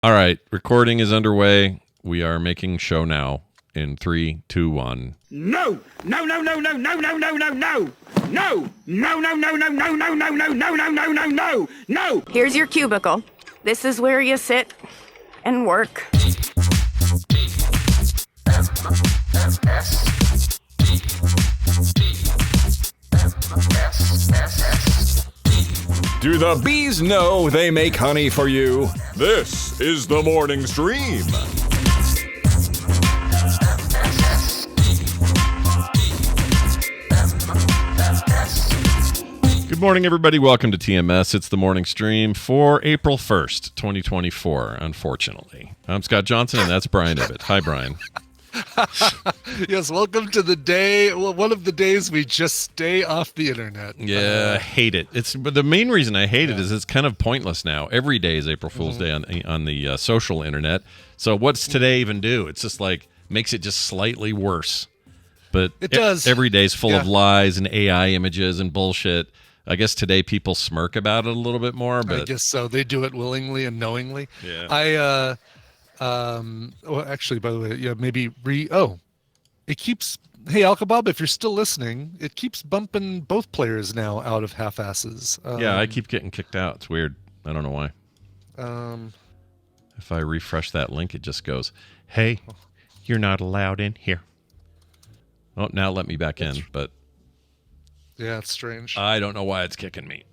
All right, recording is underway. We are making show now in 3, 2, 1. No! No, no, no, no, no, no, no, no, no! No! No, no, no, no, no, no, no, no, no, no, no, no, no! No! Here's your cubicle. This is where you sit and work. Do the bees know they make honey for you? This is the morning stream. Good morning, everybody. Welcome to TMS. It's the morning stream for April 1st, 2024, unfortunately. I'm Scott Johnson, and that's Brian Ibbett. Hi, Brian. Yes, welcome to the day, one of the days we just stay off the internet. Yeah, I hate it. But the main reason I hate it is it's kind of pointless now. Every day is April Fool's Day on the social internet. So what's today even do? It's just like makes it just slightly worse. But it does. Every day is full of lies and AI images and bullshit. I guess today people smirk about it a little bit more. But I guess so. They do it willingly and knowingly. Yeah. Well, actually, by the way, yeah, maybe it keeps. Hey, Alkabob, if you're still listening, it keeps bumping both players now out of half-asses. Yeah, I keep getting kicked out. It's weird. I don't know why. If I refresh that link, it just goes, "Hey, you're not allowed in here." Oh, now let me back in, but yeah, it's strange. I don't know why it's kicking me.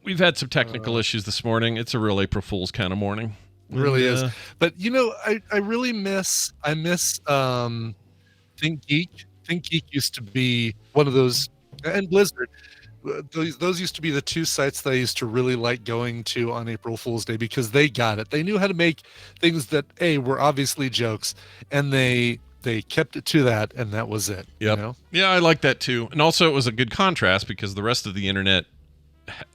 We've had some technical issues this morning. It's a real April Fool's kind of morning. It really is. But you know, I really miss Think Geek. Think Geek used to be one of those, and Blizzard. Those used to be the two sites that I used to really like going to on April Fool's Day because they got it. They knew how to make things that were obviously jokes, and they kept it to that, and that was it. Yep. You know? Yeah, I like that too. And also it was a good contrast because the rest of the internet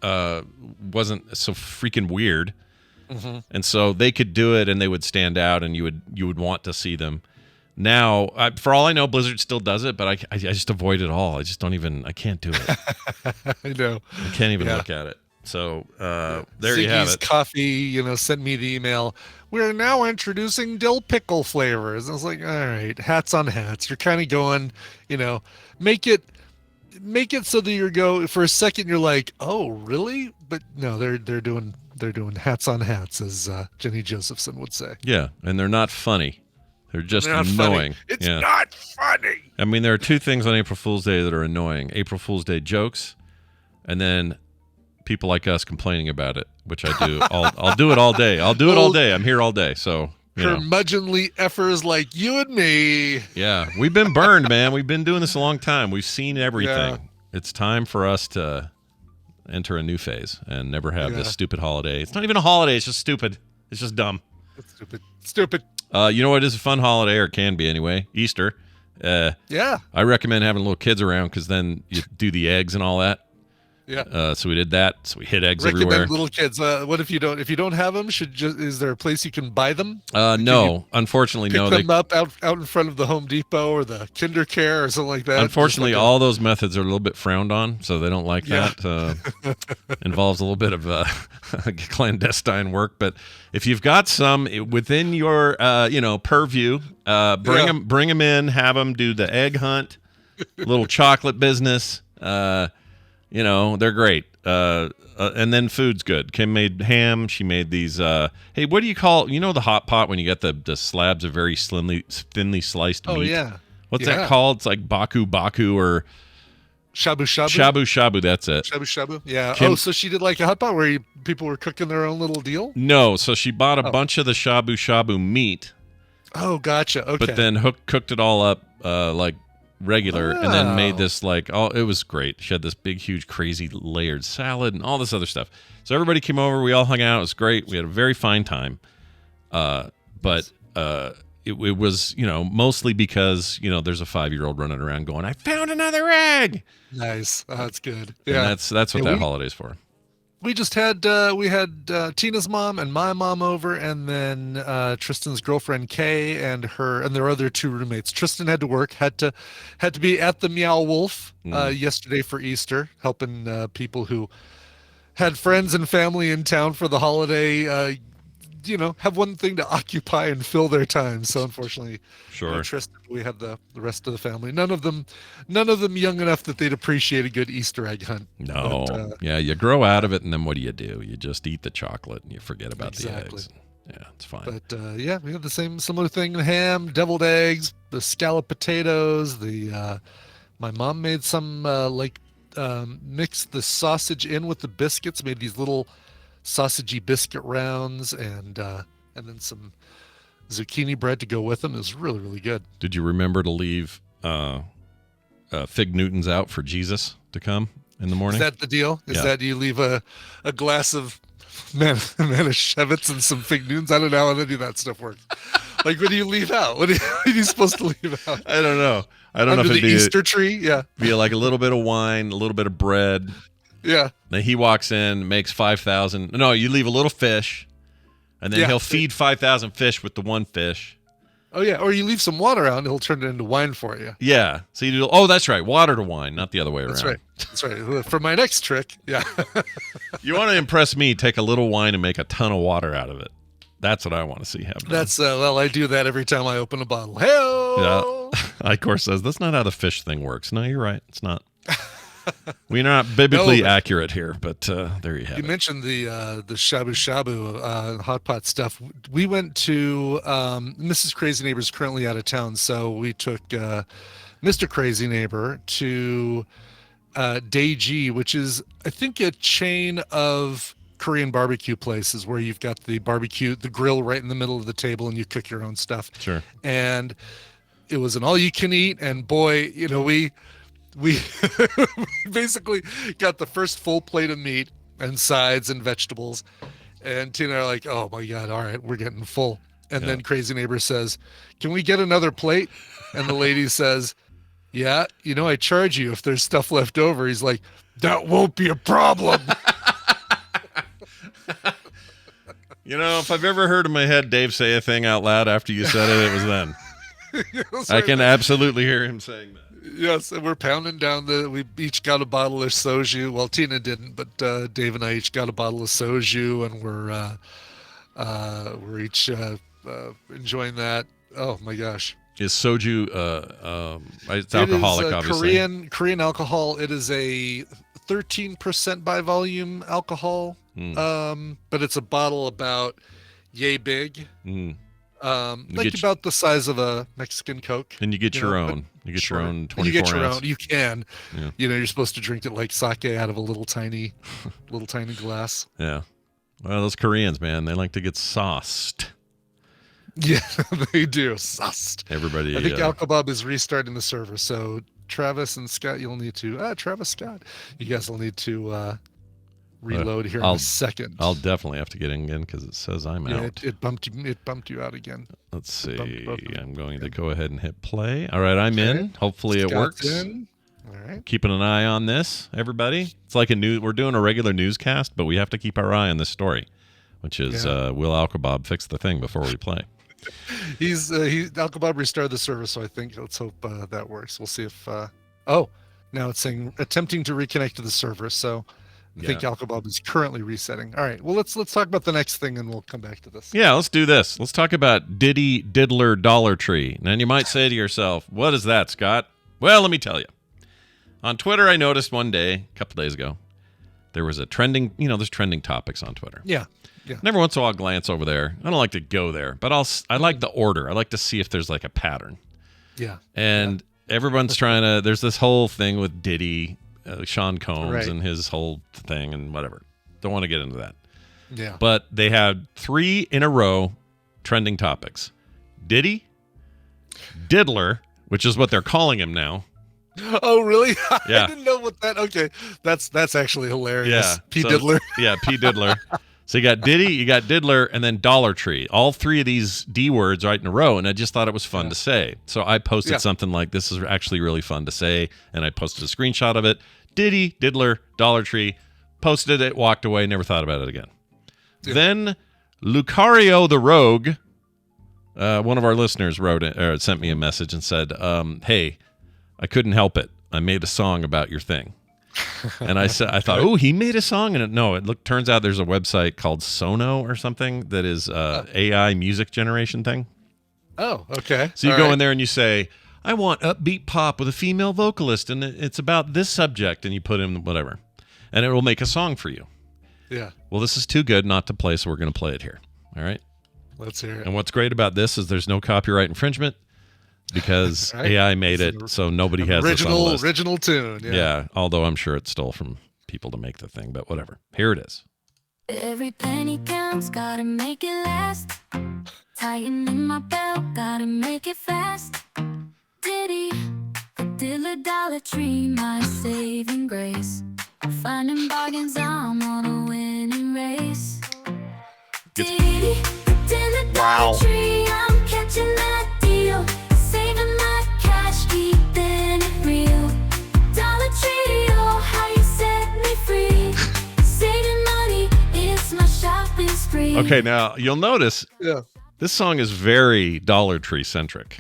wasn't so freaking weird. Mm-hmm. And so they could do it and they would stand out and you would want to see them. Now, for all I know, Blizzard still does it, but I just avoid it all. I just don't even, I can't do it. I know. I can't even look at it. So there you have it. Coffee, sent me the email. We're now introducing dill pickle flavors. I was like, all right, hats on hats. You're kind of going, make it so that you go for a second. You're like, oh, really? But no, they're doing hats on hats, as Jenny Josephson would say. Yeah, and they're not funny. They're just annoying. It's not funny. I mean, there are two things on April Fool's Day that are annoying: April Fool's Day jokes, and then people like us complaining about it, which I do. I'll do it all day. I'll do it all day. I'm here all day. So curmudgeonly effers like you and me. Yeah, we've been burned, man. We've been doing this a long time. We've seen everything. Yeah. It's time for us to enter a new phase and never have this stupid holiday. It's not even a holiday. It's just stupid. It's just dumb. It's stupid. You know what is a fun holiday, or can be anyway? Easter. Yeah. I recommend having little kids around because then you do the eggs and all that. Yeah. So we did that. So we hid eggs everywhere. Little kids. What if you don't? If you don't have them, is there a place you can buy them? No, unfortunately, no. Pick them up out in front of the Home Depot or the Kinder Care or something like that. Unfortunately, all those methods are a little bit frowned on, so they don't like that. Involves a little bit of clandestine work. But if you've got some within your purview, bring them in. Have them do the egg hunt, little chocolate business. They're great. And then food's good. Kim made ham. She made these. Hey, what do you call? The hot pot when you get the slabs of very thinly sliced meat. Oh yeah. What's that called? It's like Baku or shabu shabu. Shabu shabu. That's it. Shabu shabu. Yeah. So she did like a hot pot where people were cooking their own little deal. No. So she bought a bunch of the shabu shabu meat. Oh, gotcha. Okay. But then cooked it all up like regular, and then made this it was great. She had this big, huge, crazy layered salad and all this other stuff. So everybody came over. We all hung out. It was great. We had a very fine time. But it was mostly because there's a 5-year-old running around going, "I found another egg." Nice. That's good. Yeah, and that's what that holiday's for. We just had Tina's mom and my mom over, and then Tristan's girlfriend Kay and their other two roommates. Tristan had to work, had to be at the Meow Wolf yesterday for Easter, helping people who had friends and family in town for the holiday have one thing to occupy and fill their time. So unfortunately, Sure. Tristan, we had the rest of the family. None of them young enough that they'd appreciate a good Easter egg hunt. No. But, yeah, you grow out of it, and then what do? You just eat the chocolate, and you forget about Exactly. the eggs. Yeah, it's fine. But we had the similar thing: ham, deviled eggs, the scalloped potatoes. My mom made some mixed the sausage in with the biscuits, made these little sausagey biscuit rounds, and then some zucchini bread to go with them. It was really, really good. Did you remember to leave Fig Newtons out for Jesus to come in the morning? Is that the deal? Is Yeah. that you leave a glass of Manischewitz and some Fig Newtons? I don't know how any of that stuff works. Like, what do you leave out? What are you supposed to leave out? I don't know. I don't know Under if it'd the Easter tree? Yeah. be like a little bit of wine, a little bit of bread. Yeah. Then he walks in, makes 5,000. No, you leave a little fish, and then Yeah. he'll feed 5,000 fish with the one fish. Oh, yeah. Or you leave some water out and he'll turn it into wine for you. Yeah. So you do. Oh, that's right. Water to wine, not the other way around. That's right. That's right. For my next trick. Yeah. You want to impress me? Take a little wine and make a ton of water out of it. That's what I want to see happen. That's I do that every time I open a bottle. Hey-o! Yeah. Of course says that's not how the fish thing works. No, you're right. It's not. We're not biblically accurate here, but there you have You it. mentioned the shabu shabu hot pot stuff. We went to Mrs. Crazy Neighbor's currently out of town, so we took Mr. Crazy Neighbor to Daiji, which is I think a chain of Korean barbecue places where you've got the grill right in the middle of the table, and you cook your own stuff. Sure. And it was an all-you-can-eat, and boy, we basically got the first full plate of meat and sides and vegetables, and Tina are like, oh my god, all right, we're getting full. And then Crazy Neighbor says, can we get another plate? And the lady says, yeah, I charge you if there's stuff left over. He's like, that won't be a problem. If I've ever heard in my head Dave say a thing out loud after you said it, it was then. I can absolutely hear him saying that. Yes, and we're pounding down we each got a bottle of soju. Well, Tina didn't, but Dave and I each got a bottle of soju, and we're each enjoying that. Oh my gosh. Is soju it's alcoholic, it is obviously. Korean alcohol. It is a 13% by volume alcohol. But it's a bottle about yay big. About the size of a Mexican Coke. And you get your own. You get your own 24 You get your ounce. own. You can. Yeah. You're supposed to drink it like sake out of a little tiny glass. Yeah. Well, those Koreans, man, they like to get sauced. Yeah, they do. Sussed. Everybody. I think Alcobub is restarting the server, so Travis and Scott, you'll need to. Travis, Scott, you guys will need to reload here in a second. I'll definitely have to get in again because it says I'm out. It bumped you out again. Let's see. I'm going to go ahead and hit play. All right, I'm in. Hopefully it works. In. All right. Keeping an eye on this, everybody. It's like we're doing a regular newscast, but we have to keep our eye on this story, which is will Alcobob fix the thing before we play? Alcobob restarted the server, so I think let's hope that works. We'll see if now it's saying attempting to reconnect to the server, so I think Alcobob is currently resetting. All right, well let's talk about the next thing and we'll come back to this. Yeah, let's do this. Let's talk about Diddy Diddler Dollar Tree. Now you might say to yourself, what is that, Scott? Well, let me tell you. On Twitter, I noticed one day, a couple days ago, there was a trending, there's trending topics on Twitter. Yeah. Yeah. And every once in a while I'll glance over there. I don't like to go there, but I like the order. I like to see if there's like a pattern. Yeah. And everyone's there's this whole thing with Diddy, Sean Combs and his whole thing and whatever. Don't want to get into that. Yeah. But they had 3 in a row trending topics. Diddy, Diddler, which is what they're calling him now. Oh, really? Yeah. I didn't know what that. Okay. That's actually hilarious. Yeah. P. Diddler. Yeah, P. Diddler. So you got Diddy, you got Diddler, and then Dollar Tree. All 3 of these D words right in a row, and I just thought it was fun to say. So I posted something like, this is actually really fun to say, and I posted a screenshot of it. Diddy, Diddler, Dollar Tree, posted it, walked away, never thought about it again. Yeah. Then Lucario the Rogue, one of our listeners sent me a message and said, hey, I couldn't help it. I made a song about your thing. And I thought, oh, he made a song, and turns out there's a website called Sono or something that is AI music generation thing. Oh, okay. So you go in there and you say, I want upbeat pop with a female vocalist, and it's about this subject, and you put in whatever, and it will make a song for you. Yeah. Well, this is too good not to play, so we're going to play it here. All right? Let's hear it. And what's great about this is there's no copyright infringement because Right. AI made it, so nobody has this on the list. Original tune. Yeah, although I'm sure it stole from people to make the thing, but whatever. Here it is. Every penny counts, gotta make it last. Tightening my belt, gotta make it fast. Diddy Diddler, Dollar Tree, my saving grace. Finding bargains, I'm on a winning race. Diddy Diddler, Dollar Tree, I'm catching that deal. Saving my cash, keeping it real. Dollar Tree, oh, how you set me free. Saving money, it's my shopping spree. Okay, now you'll notice Yeah. this song is very Dollar Tree centric.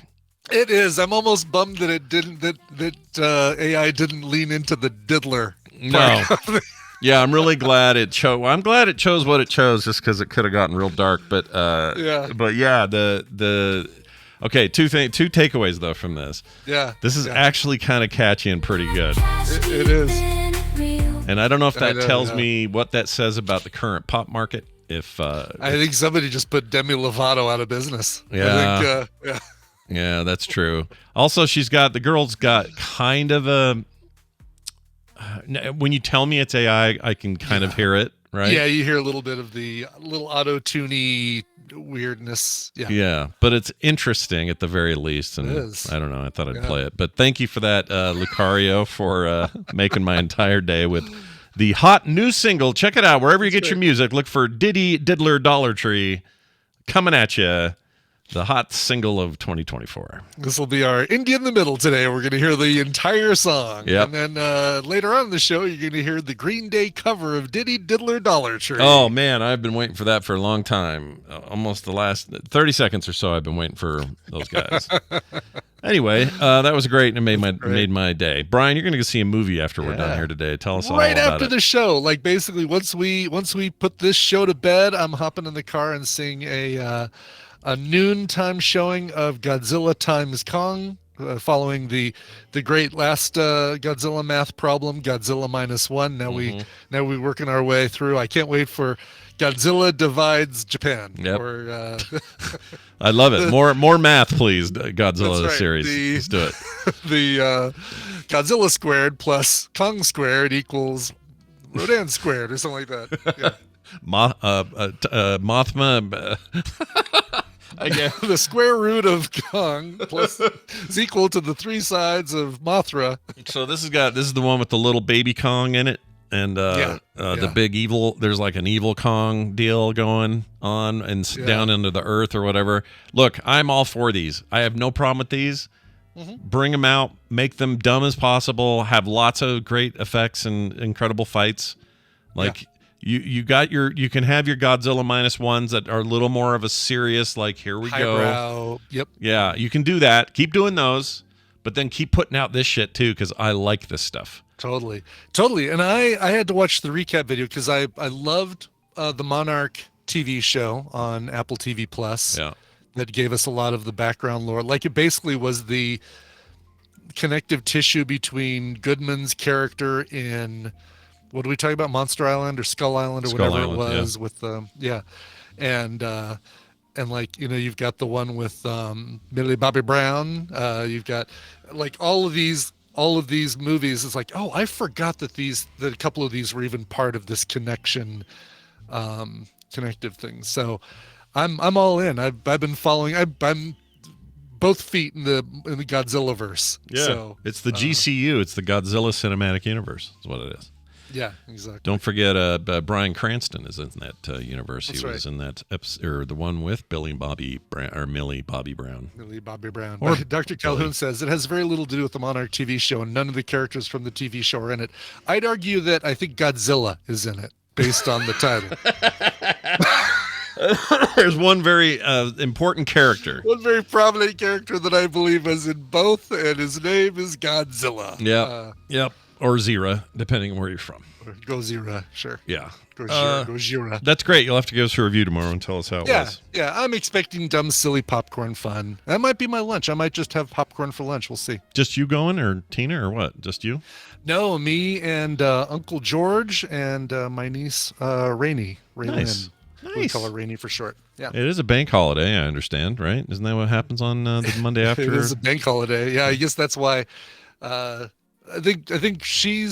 It is. I'm almost bummed that it didn't. That AI didn't lean into the diddler. No. Yeah, I'm really glad it chose. Well, I'm glad it chose what it chose, just because it could have gotten real dark. But But yeah, the okay. Two takeaways though from this. Yeah. This is actually kind of catchy and pretty good. It is. And I don't know if that tells yeah. me what that says about the current pop market. If I think somebody just put Demi Lovato out of business. Yeah. I think, yeah. Yeah, that's true. Also, the girl's got kind of a. When you tell me it's AI, I can kind of hear it, right? Yeah, you hear a little bit of the little auto-tuney weirdness. Yeah. Yeah, but it's interesting at the very least. And It is. I don't know. I thought I'd play it. But thank you for that, Lucario, for making my entire day with the hot new single. Check it out wherever you get your music. Look for Diddy Diddler Dollar Tree coming at you. The hot single of 2024. This will be our Indie in the Middle today. We're going to hear the entire song. Yep. And then later on in the show, you're going to hear the Green Day cover of Diddy Diddler Dollar Tree. Oh, man, I've been waiting for that for a long time. Almost the last 30 seconds or so I've been waiting for those guys. Anyway, that was great, and it made my day. Brian, you're going to go see a movie after we're done here today. Tell us all about it. Right after the show. Like, basically, once we put this show to bed, I'm hopping in the car and seeing a noontime showing of Godzilla times Kong, following the great last Godzilla math problem, Godzilla -1. Now we working our way through. I can't wait for Godzilla divides Japan. Yep. Or I love it. More math, please. Godzilla right. series. Let's do it. The Godzilla squared plus Kong squared equals Rodan squared or something like that. Yeah. Mothma. Again, the square root of Kong plus is equal to the three sides of Mothra. So this is the one with the little baby Kong in it, and the big evil. There's like an evil Kong deal going on, and down into the earth or whatever. Look, I'm all for these. I have no problem with these. Mm-hmm. Bring them out, make them dumb as possible. Have lots of great effects and incredible fights. Like. You can have your Godzilla -1s that are a little more of a serious, like, here we go. Yep. Yeah, you can do that. Keep doing those, but then keep putting out this shit too, because I like this stuff. Totally. And I had to watch the recap video because I loved the Monarch TV show on Apple TV Plus. Yeah. That gave us a lot of the background lore. Like, it basically was the connective tissue between Goodman's character in, what do we talk about? Monster Island or Skull Island or whatever it was with and like, you know, you've got the one with Millie Bobby Brown. You've got like all of these movies. It's like, oh, I forgot that a couple of these were even part of this connective thing. So I'm all in. I've been following. I'm both feet in the Godzilla verse. Yeah, so, it's the GCU. It's the Godzilla Cinematic Universe. Is what it is. Yeah, exactly. Don't forget, Bryan Cranston is in that universe. That's he was in that episode, or the one with Millie Bobby Brown. Millie Bobby Brown. Or Dr. Calhoun says it has very little to do with the Monarch TV show, and none of the characters from the TV show are in it. I'd argue that I think Godzilla is in it, based on the title. There's one very important character. One very prominent character that I believe is in both, and his name is Godzilla. Yep. or Zira, depending on where you're from. Or Gojira, sure. Yeah. Gojira. That's great. You'll have to give us a review tomorrow and tell us how it was. Yeah, I'm expecting dumb, silly popcorn fun. That might be my lunch. I might just have popcorn for lunch. We'll see. Just you going, or Tina, or what? Just you? No, me and Uncle George and my niece, Rainey. Nice. We call her Rainey for short. Yeah. It is a bank holiday, I understand, right? Isn't that what happens on the Monday after? It is a bank holiday. Yeah, I guess that's why. I think she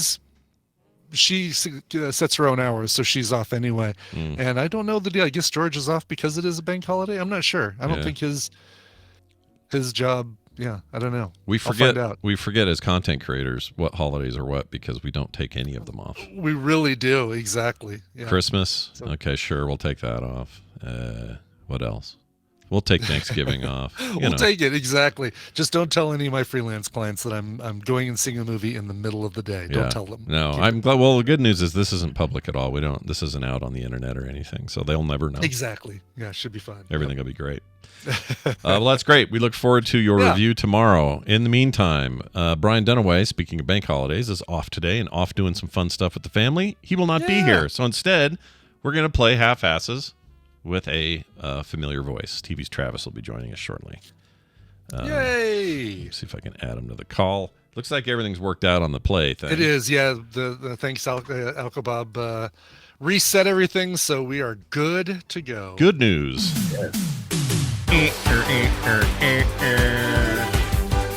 sets her own hours, so she's off anyway. And I don't know the deal. I guess George is off because it is a bank holiday. I'm not sure. I don't think his job. Yeah, I don't know. We forget as content creators what holidays are what because we don't take any of them off. We really do. Exactly. Yeah. Christmas. Okay, sure, we'll take that off. What else? We'll take Thanksgiving off. We'll take it, exactly. Just don't tell any of my freelance clients that I'm going and seeing a movie in the middle of the day. Don't tell them. No, I'm glad. Well, the good news is this isn't public at all. This isn't out on the internet or anything, so they'll never know. Exactly. Yeah, it should be fun. Everything will be great. Well, that's great. We look forward to your review tomorrow. In the meantime, Brian Dunaway, speaking of bank holidays, is off today and off doing some fun stuff with the family. He will not be here. So instead, we're going to play Half-Asses with a familiar voice. TV's Travis will be joining us shortly. Yay! See if I can add him to the call. Looks like everything's worked out on the play thing. It is, yeah. The thanks, Alcobob, reset everything, so we are good to go. Good news. Let's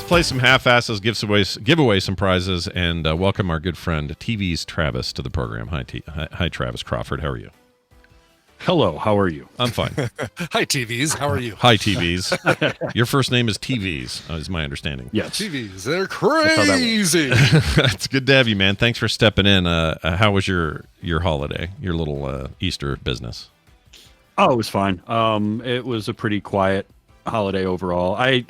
play some Half-Asses, give away some prizes, and welcome our good friend TV's Travis to the program. Hi, Travis Crawford. How are you? Hello, how are you? I'm fine. Hi, TVs. How are you? Hi, TVs. Your first name is TVs, is my understanding. Yes. TVs, they're crazy. It's good to have you, man. Thanks for stepping in. How was your holiday, your little Easter business? Oh, it was fine. It was a pretty quiet holiday overall. I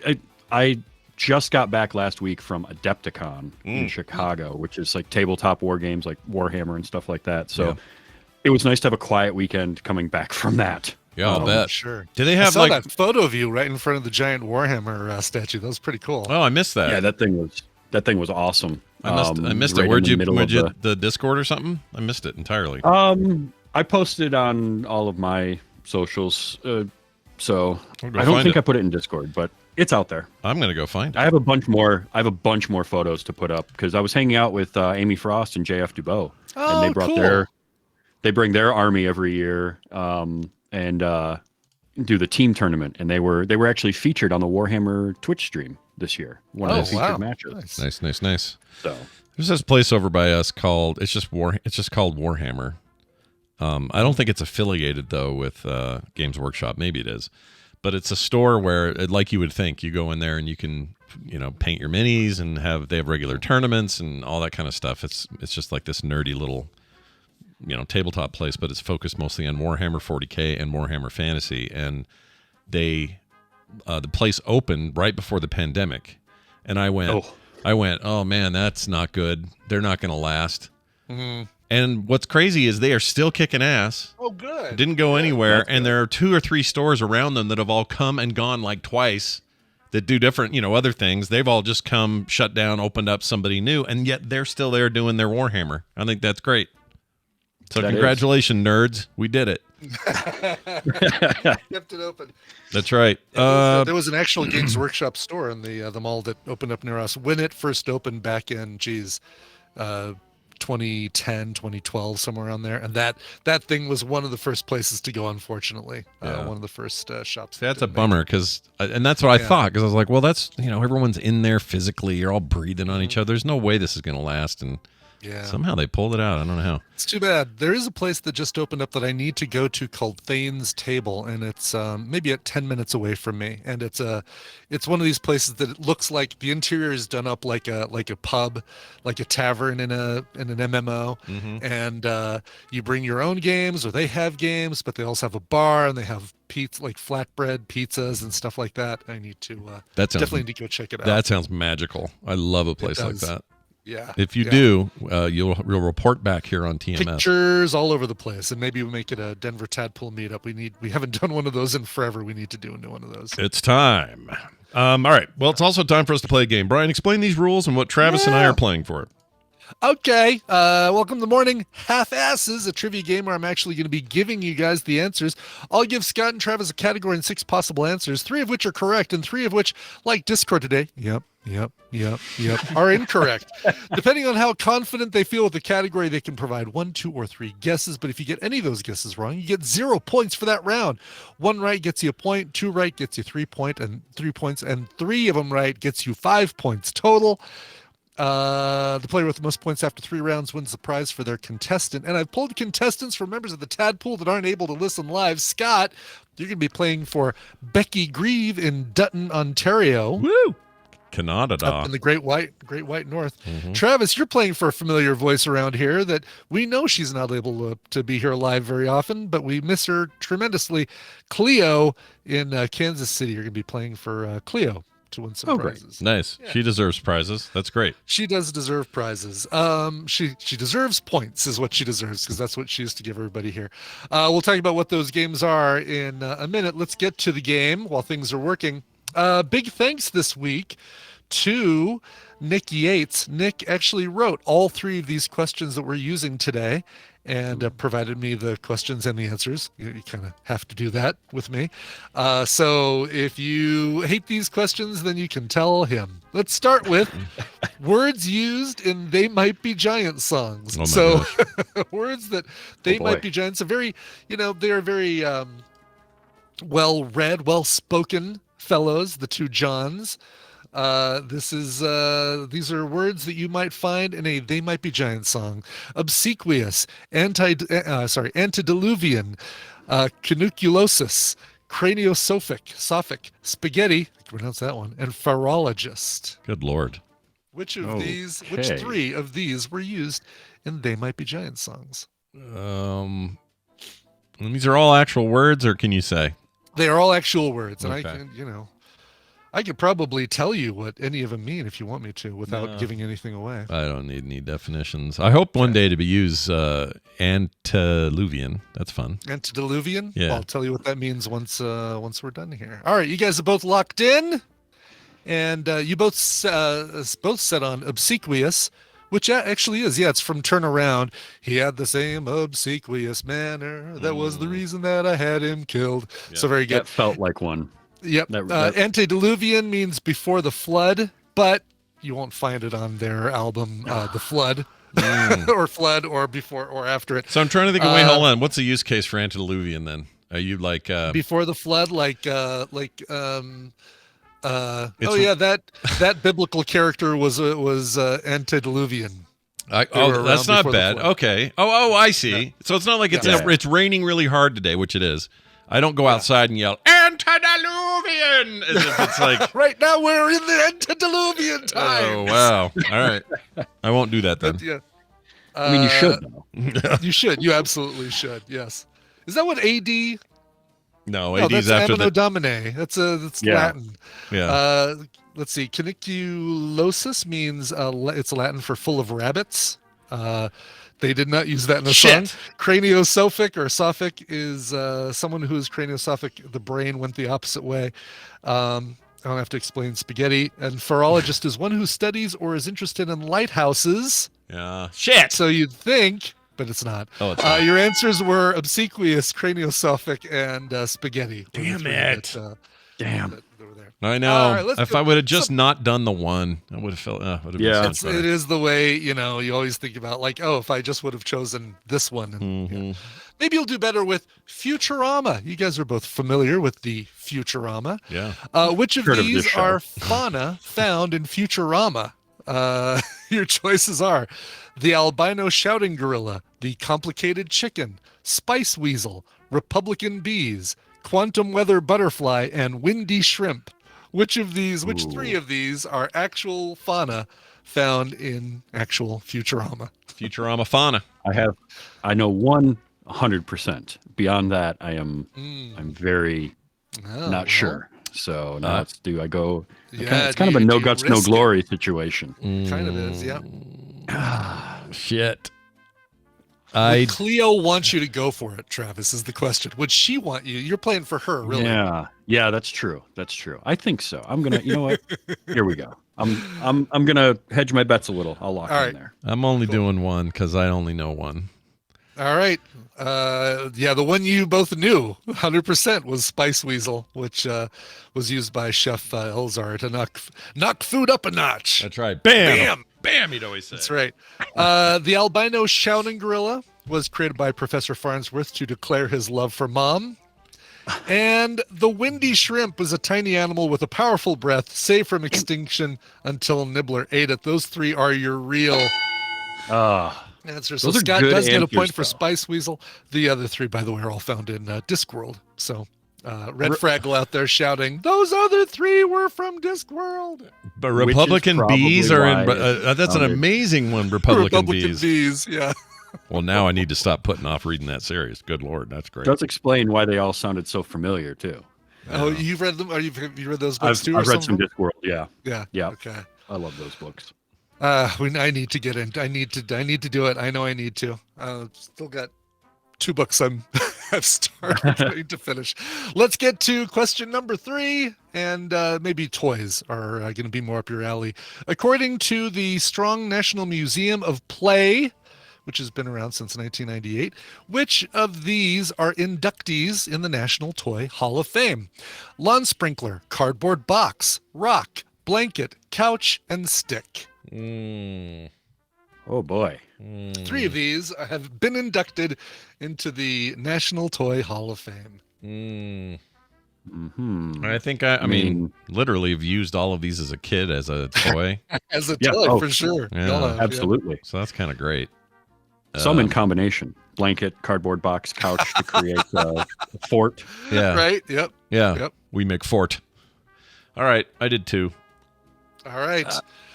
just got back last week from Adepticon in Chicago, which is like tabletop war games like Warhammer and stuff like that. So it was nice to have a quiet weekend coming back from that. Yeah, I'll bet. Sure. Do they have I saw that photo of you right in front of the giant Warhammer statue? That was pretty cool. Oh, I missed that. Yeah, that thing was awesome. I missed it. Where'd you the Discord or something? I missed it entirely. I posted on all of my socials, so I don't think I put it in Discord, but it's out there. I'm gonna go find it. I have a bunch more photos to put up because I was hanging out with Amy Frost and JF Dubois, and they brought they bring their army every year and do the team tournament, and they were actually featured on the Warhammer Twitch stream this year. One of the featured matches. Nice. So there's this place over by us called it's just called Warhammer. I don't think it's affiliated though with Games Workshop. Maybe it is, but it's a store where, like you would think, you go in there and you can, paint your minis and they have regular tournaments and all that kind of stuff. It's just like this nerdy little, tabletop place, but it's focused mostly on Warhammer 40K and Warhammer Fantasy. And the place opened right before the pandemic, and I went, oh man, that's not good. They're not going to last. Mm-hmm. And what's crazy is they are still kicking ass. Oh, good. Didn't go anywhere. And there are 2 or 3 stores around them that have all come and gone like twice that do different, other things. They've all just come, shut down, opened up somebody new, and yet they're still there doing their Warhammer. I think that's great. So congratulations, nerds. We did it. Kept it open. That's right. There was an actual Games Workshop store in the mall that opened up near us when it first opened back in, 2010, 2012, somewhere around there. And that thing was one of the first places to go, unfortunately. One of the first shops. That's a bummer, and that's what I thought, because I was like, well, that's, everyone's in there physically. You're all breathing on each other. There's no way this is going to last. And somehow they pulled it out. I don't know how. It's too bad. There is a place that just opened up that I need to go to called Thane's Table, and it's maybe at 10 minutes away from me. And it's one of these places that it looks like the interior is done up like a pub, like a tavern in an MMO. Mm-hmm. And you bring your own games, or they have games, but they also have a bar, and they have pizza, like flatbread pizzas and stuff like that. I need to definitely need to go check it out. That sounds magical. I love a place like that. Yeah. If you do, you'll report back here on TMS. Pictures all over the place, and maybe we'll make it a Denver Tadpole meetup. We haven't done one of those in forever. We need to do one of those. It's time. All right. Well, it's also time for us to play a game. Brian, explain these rules and what Travis and I are playing for. Okay, welcome to Morning Half-Asses, a trivia game where I'm actually going to be giving you guys the answers. I'll give Scott and Travis a category and 6 possible answers, 3 of which are correct, and 3 of which, like Discord today, yep, are incorrect. Depending on how confident they feel with the category, they can provide 1, 2, or 3 guesses, but if you get any of those guesses wrong, you get 0 points for that round. 1 right gets you a point, 2 right gets you 3 points, and 3 of them right gets you 5 points total. The player with the most points after 3 rounds wins the prize for their contestant. And I've pulled contestants from members of the Tadpool that aren't able to listen live. Scott, you're going to be playing for Becky Grieve in Dutton, Ontario. Woo! Canada. Up in the Great White North. Travis, you're playing for a familiar voice around here that we know she's not able to be here live very often, but we miss her tremendously. Cleo in Kansas City. You're going to be playing for Cleo to win some prizes. Nice. Yeah. She deserves prizes. That's great. She does deserve prizes. She deserves points is what she deserves, because that's what she used to give everybody here. We'll talk about what those games are in a minute. Let's get to the game while things are working. Big thanks this week to Nick Yates. Nick actually wrote all 3 of these questions that we're using today and provided me the questions and the answers. You kind of have to do that with me. So if you hate these questions, then you can tell him. Let's start with words used in They Might Be Giant songs. Oh Words that They Might Be Giants are very, they're very well-read, well-spoken fellows, the 2 Johns. These are words that you might find in a They Might Be Giant song. Obsequious, antediluvian, canuculosis, craniosophic, spaghetti, I can pronounce that one, and pharaologist. Good Lord. Which 3 of these were used in They Might Be Giant songs? These are all actual words, or can you say? They are all actual words, and okay. I could probably tell you what any of them mean if you want me to, without giving anything away. I don't need any definitions. I hope one day to be used antediluvian. That's fun. Antediluvian? Yeah. I'll tell you what that means once we're done here. All right, you guys are both locked in, and you both set on obsequious, which actually is, it's from Turn Around. He had the same obsequious manner. That was the reason that I had him killed. Yep. So very good. That felt like one. Yep. Antediluvian means before the flood, but you won't find it on their album, The Flood, or Flood, or before or after it. So I'm trying to think of, wait, hold on. What's the use case for antediluvian then? Are you like before the flood, that biblical character was antediluvian. That's not bad. Okay. Oh, I see. Yeah. So it's not like it's raining really hard today, which it is. I don't go outside and yell antediluvian as if it's like right now we're in the antediluvian time. Oh wow! All right, I won't do that then. Yeah. I mean, you should though. You should. You absolutely should. Yes. Is that what AD? No, AD's that's after Anno Domini. That's Latin. Yeah. Let's see. Caniculosis means it's Latin for full of rabbits. They did not use that in the song. Craniosophic or sophic is someone who is craniosophic. The brain went the opposite way. I don't have to explain spaghetti. And pharaologist is one who studies or is interested in lighthouses. Yeah. Shit. So you'd think, but it's not. Oh, it's not. Your answers were obsequious, craniosophic, and spaghetti. Damn it. Damn. I know. Right, if I would have just not done the one, I would have felt. It is the way you always think about, like, if I just would have chosen this one. And, maybe you'll do better with Futurama. You guys are both familiar with the Futurama. Yeah. Which of these are fauna found in Futurama? Your choices are the albino shouting gorilla, the complicated chicken, spice weasel, Republican bees, quantum weather butterfly, and windy shrimp. Which 3 of these are actual fauna found in actual Futurama? Futurama fauna. I know 100%. Beyond that, I'm very not sure. So now I go. It's kind of a no guts, no glory situation. Kind of is, yeah. Shit. Would Cleo wants you to go for it, Travis, is the question. Would she want you? You're playing for her, really. Yeah, that's true. That's true. I think so. I'm gonna, you know what? Here we go. I'm gonna hedge my bets a little. I'll lock in there. I'm only doing one because I only know one. All right. The one you both knew 100% was Spice Weasel, which was used by Chef Elzar to knock food up a notch. That's right. Bam! Bam! Bam! He'd always say. That's right. The albino shouting gorilla was created by Professor Farnsworth to declare his love for Mom. And the windy shrimp was a tiny animal with a powerful breath, saved from extinction until Nibbler ate it. Those three are your real answers. So Scott does get a point for Spice Weasel. The other three, by the way, are all found in Discworld. So Red Fraggle out there shouting, those other three were from Discworld. But Republican bees are in. That's an amazing one, Republican bees, yeah. Well, now I need to stop putting off reading that series. Good Lord, that's great. Does explain why they all sounded so familiar, too. Oh, you've read them? Have you read those books, too? I've read some Discworld, yeah. Yeah. Okay. I love those books. I need to get in. I need to do it. I know I need to. Still got 2 books I've started trying to finish. Let's get to question number 3, and maybe toys are going to be more up your alley. According to the Strong National Museum of Play, which has been around since 1998, which of these are inductees in the National Toy Hall of Fame? Lawn sprinkler, cardboard box, rock, blanket, couch, and stick. Oh boy. 3 of these have been inducted into the National Toy Hall of Fame. I think I mean, literally have used all of these as a kid as a toy. As a toy, for sure. Yeah, absolutely. So that's kind of great. Some in combination. Blanket, cardboard box, couch to create a fort. Yeah. Right? Yep. Yeah. Yep. We make fort. All right. I did 2. All right.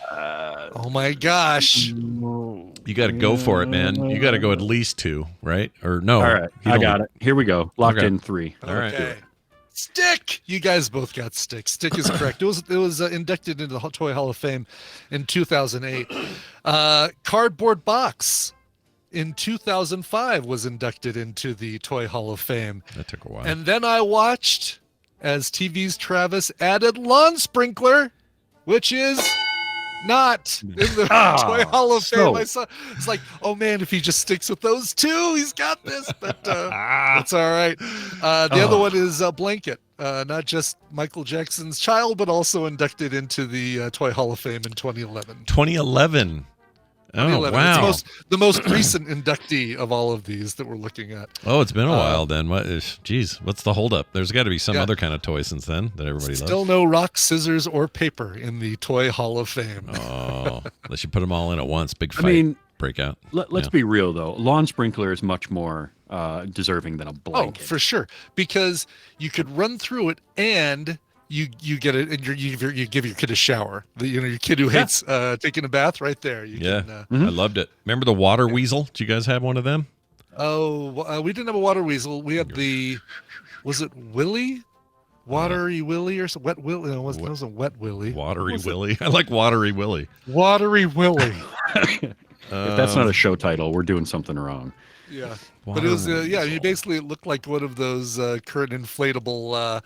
Oh my gosh. You got to go for it, man. You got to go at least 2, right? Or no. All right. I got it. Here we go. Locked in 3. All right. Okay. Stick. You guys both got stick. Stick is correct. It was inducted into the Toy Hall of Fame in 2008. Cardboard box in 2005 was inducted into the Toy Hall of Fame. That took a while. And then I watched as TV's Travis added lawn sprinkler, which is not in the Toy Hall of Fame. I saw, it's like, oh man, if he just sticks with those 2, he's got this. But that's all right. The other one is a blanket. Not just Michael Jackson's child, but also inducted into the Toy Hall of Fame in 2011. 2011. Oh, wow. It's the most recent inductee of all of these that we're looking at. Oh, it's been a while then. What's the holdup? There's got to be some other kind of toy since then that everybody loves. Still no rock, scissors, or paper in the Toy Hall of Fame. Oh, unless you put them all in at once. Big fight break out. Let's be real, though. Lawn sprinkler is much more deserving than a blanket. Oh, for sure. Because you could run through it and you get it, and you give your kid a shower. Your kid who hates taking a bath, right there. I loved it. Remember the water weasel? Did you guys have one of them? Oh, we didn't have a water weasel. We had was it Willy? Watery Willy or wet Willy? No, it wasn't wet Willy. Watery Willy. I like Watery Willy. Watery Willy. If that's not a show title, we're doing something wrong. Yeah, but it was he basically looked like one of those current inflatable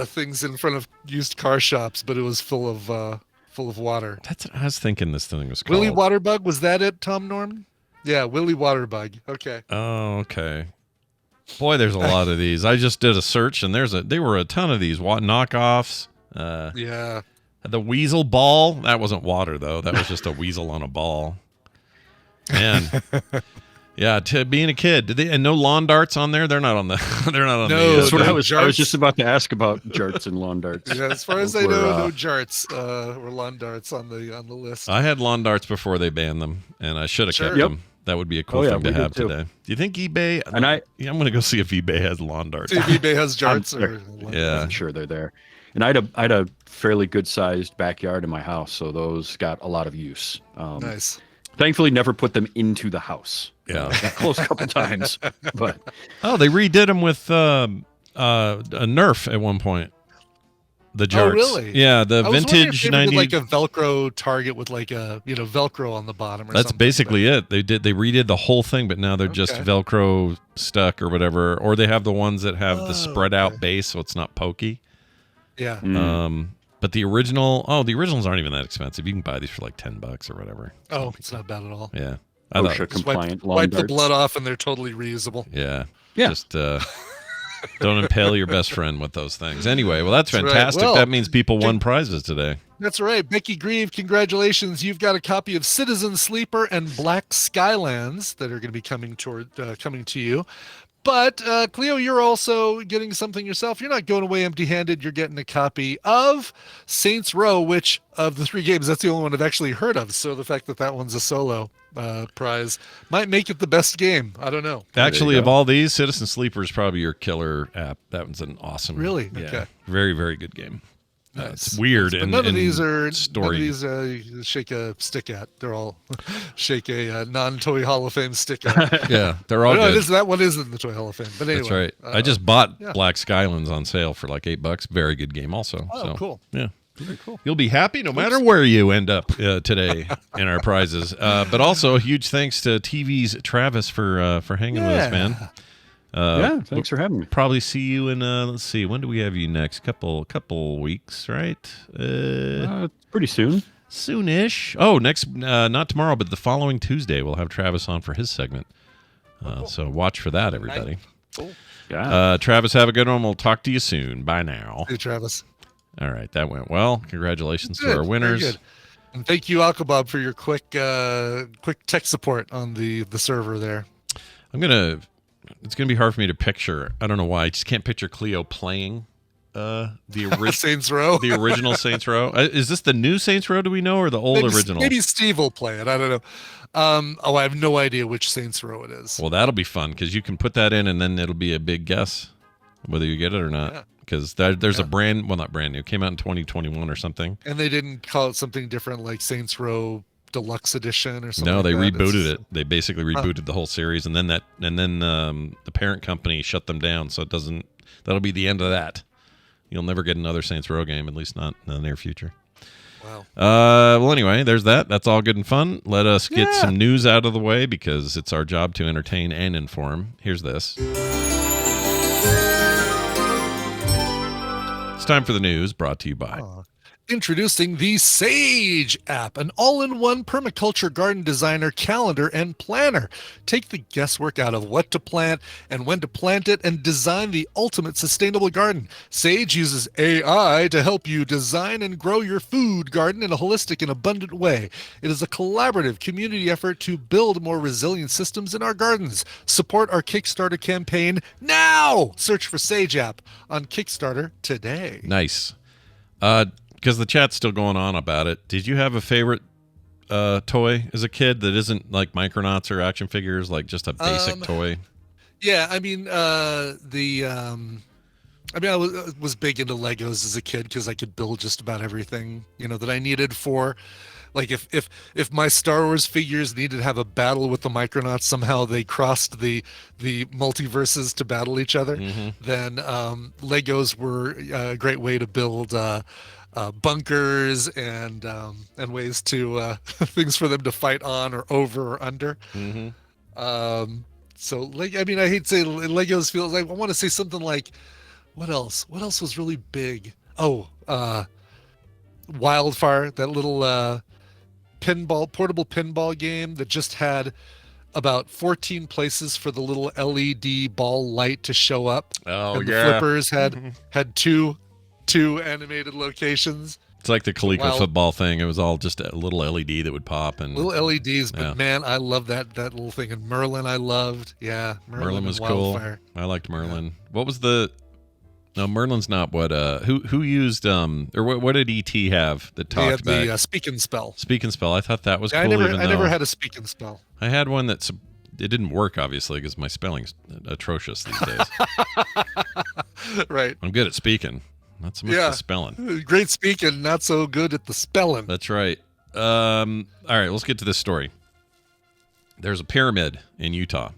things in front of used car shops, but it was full of water. That's what I was thinking this thing was called. Willy Waterbug, was that it, Tom Norman? Yeah, Willy Waterbug. Okay. Oh, okay. Boy, there's a lot of these. I just did a search, and there were a ton of these knockoffs. Yeah. The weasel ball, that wasn't water though. That was just a weasel on a ball. Man. Yeah, to being a kid, and no lawn darts on there. They're not on the. They're not on. No, that's what I was just about to ask about jarts and lawn darts. Yeah, as far as I know, no jarts or lawn darts on the list. I had lawn darts before they banned them, and I should have kept them. That would be a cool thing to have today. Do you think eBay? And I'm going to go see if eBay has lawn darts. See if eBay has jarts. I'm sure they're there. And I had a fairly good sized backyard in my house, so those got a lot of use. Nice. Thankfully, never put them into the house. Yeah, got close a couple times, but they redid them with a Nerf at one point. The jarts. Oh, really? Yeah, the I was wondering if vintage they ever did 90s. like a Velcro target with like a Velcro on the bottom. Or That's something, basically it. They redid the whole thing, but now they're just Okay. Velcro stuck or whatever. Or they have the ones that have the Oh, spread out okay. base, so it's not pokey. Yeah. But the originals aren't even that expensive. You can buy these for like $10 or whatever. Oh, it's not bad at all. Yeah, I OSHA thought. compliant lawn Wipe the darts. blood off, and they're totally reusable. Yeah, Yeah. Just don't impale your best friend with those things. Anyway, well, that's That's right. fantastic. Well, that means people won prizes today. That's right. Becky Grieve, congratulations. You've got a copy of Citizen Sleeper and Black Skylands that are going to be coming to you. But Cleo, you're also getting something yourself. You're not going away empty-handed. You're getting a copy of Saints Row, which of the 3 games, that's the only one I've actually heard of. So the fact that one's a solo prize might make it the best game. I don't know. Actually, of all these, Citizen Sleeper is probably your killer app. That one's an awesome. Really? Yeah, Okay. very, very good game. Nice. It's weird But and none of these are story. you shake a stick at. They're all shake a non-Toy Hall of Fame stick at. Yeah, they're all No, good. that one is in the Toy Hall of Fame. But anyway, That's right. I just bought yeah. Black Skylands on sale for like $8. Very good game, also. Oh, so, cool. Yeah. Very cool. You'll be happy no matter where you end up today in our prizes. But also a huge thanks to TV's Travis for hanging with us, man. Yeah, thanks for having me. Probably see you in let's see, when do we have you next? Couple weeks, right? Pretty soon. Soonish. Oh, next not tomorrow, but the following Tuesday we'll have Travis on for his segment. So watch for that, everybody. Cool. Yeah. Travis, have a good one. We'll talk to you soon. Bye now. Hey, Travis. All right, that went well. Congratulations to Good, our very winners. good. And thank you, Alkabob, for your quick tech support on the server there. It's gonna be hard for me to picture. I don't know why. I just can't picture Cleo playing the Saints Row. the original Saints Row. Is this the new Saints Row? Do we know, or the old original? Maybe Steve will play it. I don't know. I have no idea which Saints Row it is. Well, that'll be fun because you can put that in, and then it'll be a big guess whether you get it or not. Because there's a not brand new. It came out in 2021 or something. And they didn't call it something different like Saints Row Deluxe Edition or something. No, they like that. rebooted it. They basically rebooted the whole series, and then the parent company shut them down. So that'll be the end of that. You'll never get another Saints Row game, at least not in the near future. Wow. Well, anyway, there's that. That's all good and fun. Let us get some news out of the way because it's our job to entertain and inform. Here's this. It's time for the news, brought to you by. Introducing the Sage app, an all-in-one permaculture garden designer, calendar, and planner. Take the guesswork out of what to plant and when to plant it and design the ultimate sustainable garden. Sage uses AI to help you design and grow your food garden in a holistic and abundant way. It is a collaborative community effort to build more resilient systems in our gardens. Support our Kickstarter campaign now! Search for Sage app on Kickstarter today. Nice. Because the chat's still going on about it. Did you have a favorite toy as a kid that isn't like Micronauts or action figures, like just a basic toy? Yeah, I mean, I was big into Legos as a kid because I could build just about everything, that I needed for, like, if my Star Wars figures needed to have a battle with the Micronauts, somehow they crossed the multiverses to battle each other, then Legos were a great way to build bunkers and ways to things for them to fight on or over or under. So, like, I mean, I hate to say Legos feels like I want to say something like, what else was really big? Wildfire, that little portable pinball game that just had about 14 places for the little LED ball light to show up. Oh, and the yeah. flippers had two animated locations. It's like the Coleco football thing. It was all just a little LED that would pop. And Little LEDs, but Yeah. man, I love that little thing. And Merlin I loved. Yeah, Merlin was and cool. Wildfire. I liked Merlin. What was the... No, Merlin's not what... Who used... Or what did E.T. have that They had talked back? the Speak and Spell. Speak and Spell. I thought that was Yeah, cool. I never had a Speak and Spell. I had one that's... It didn't work, obviously, because my spelling's atrocious these days. Right. I'm good at speaking. Not so much the spelling. Great speaking, not so good at the spelling. That's right. All right, let's get to this story. There's a pyramid in Utah.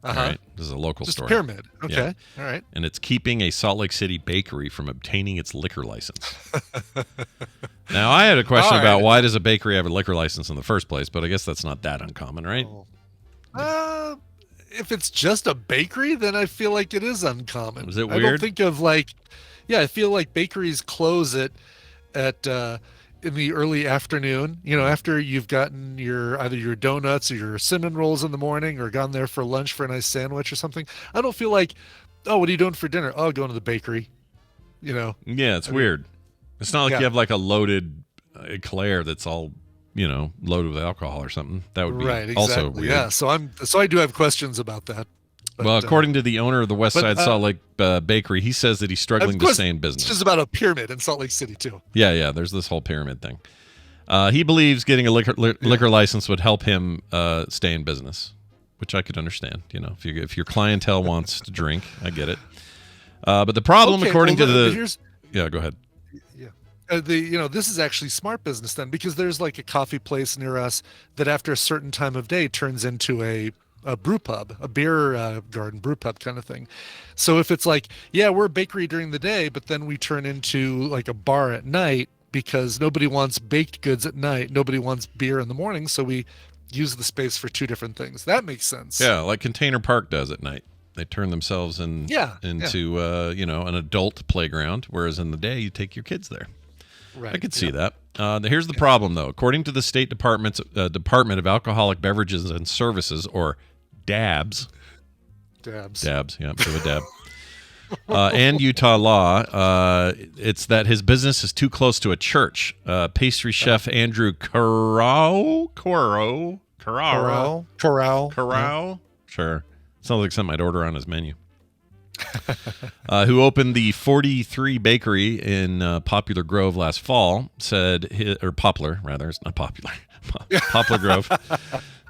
All right, this is a local Just store. a pyramid. Okay, Yeah. all right. And it's keeping a Salt Lake City bakery from obtaining its liquor license. Now, I had a question about why does a bakery have a liquor license in the first place, but I guess that's not that uncommon, right? If it's just a bakery, then I feel like it is uncommon. Is it I don't weird? think of I feel like bakeries close it at in the early afternoon, after you've gotten either your donuts or your cinnamon rolls in the morning or gone there for lunch for a nice sandwich or something. I don't feel like, oh, what are you doing for dinner? Oh, going to the bakery, Yeah, it's weird. It's not like you have like a loaded eclair that's all, loaded with alcohol or something. That would be also weird. Yeah, so I do have questions about that. But, well, according to the owner of the West Side Salt Lake Bakery, he says that he's struggling to stay in business. It's just about a pyramid in Salt Lake City, too. Yeah, there's this whole pyramid thing. He believes getting a liquor license would help him stay in business, which I could understand. If your clientele wants to drink, I get it. But the problem, according to the... Yeah, go ahead. Yeah. This is actually smart business then, because there's like a coffee place near us that after a certain time of day turns into a brew pub, a beer garden brew pub kind of thing. So if it's like, we're a bakery during the day, but then we turn into like a bar at night because nobody wants baked goods at night, nobody wants beer in the morning, so we use the space for two different things. That makes sense. Yeah, like Container Park does at night. They turn themselves into an adult playground, whereas in the day you take your kids there. Right. I could see that. Here's the problem, though. According to the State Department's Department of Alcoholic Beverages and Services, or DABS. Dabs, yeah, bit of a dab. And Utah law, it's that his business is too close to a church. Pastry chef Andrew Corral? Sure. Sounds like something I'd order on his menu. Who opened the 43 bakery in Poplar Grove last fall, Poplar, rather, it's not Popular. Poplar Grove.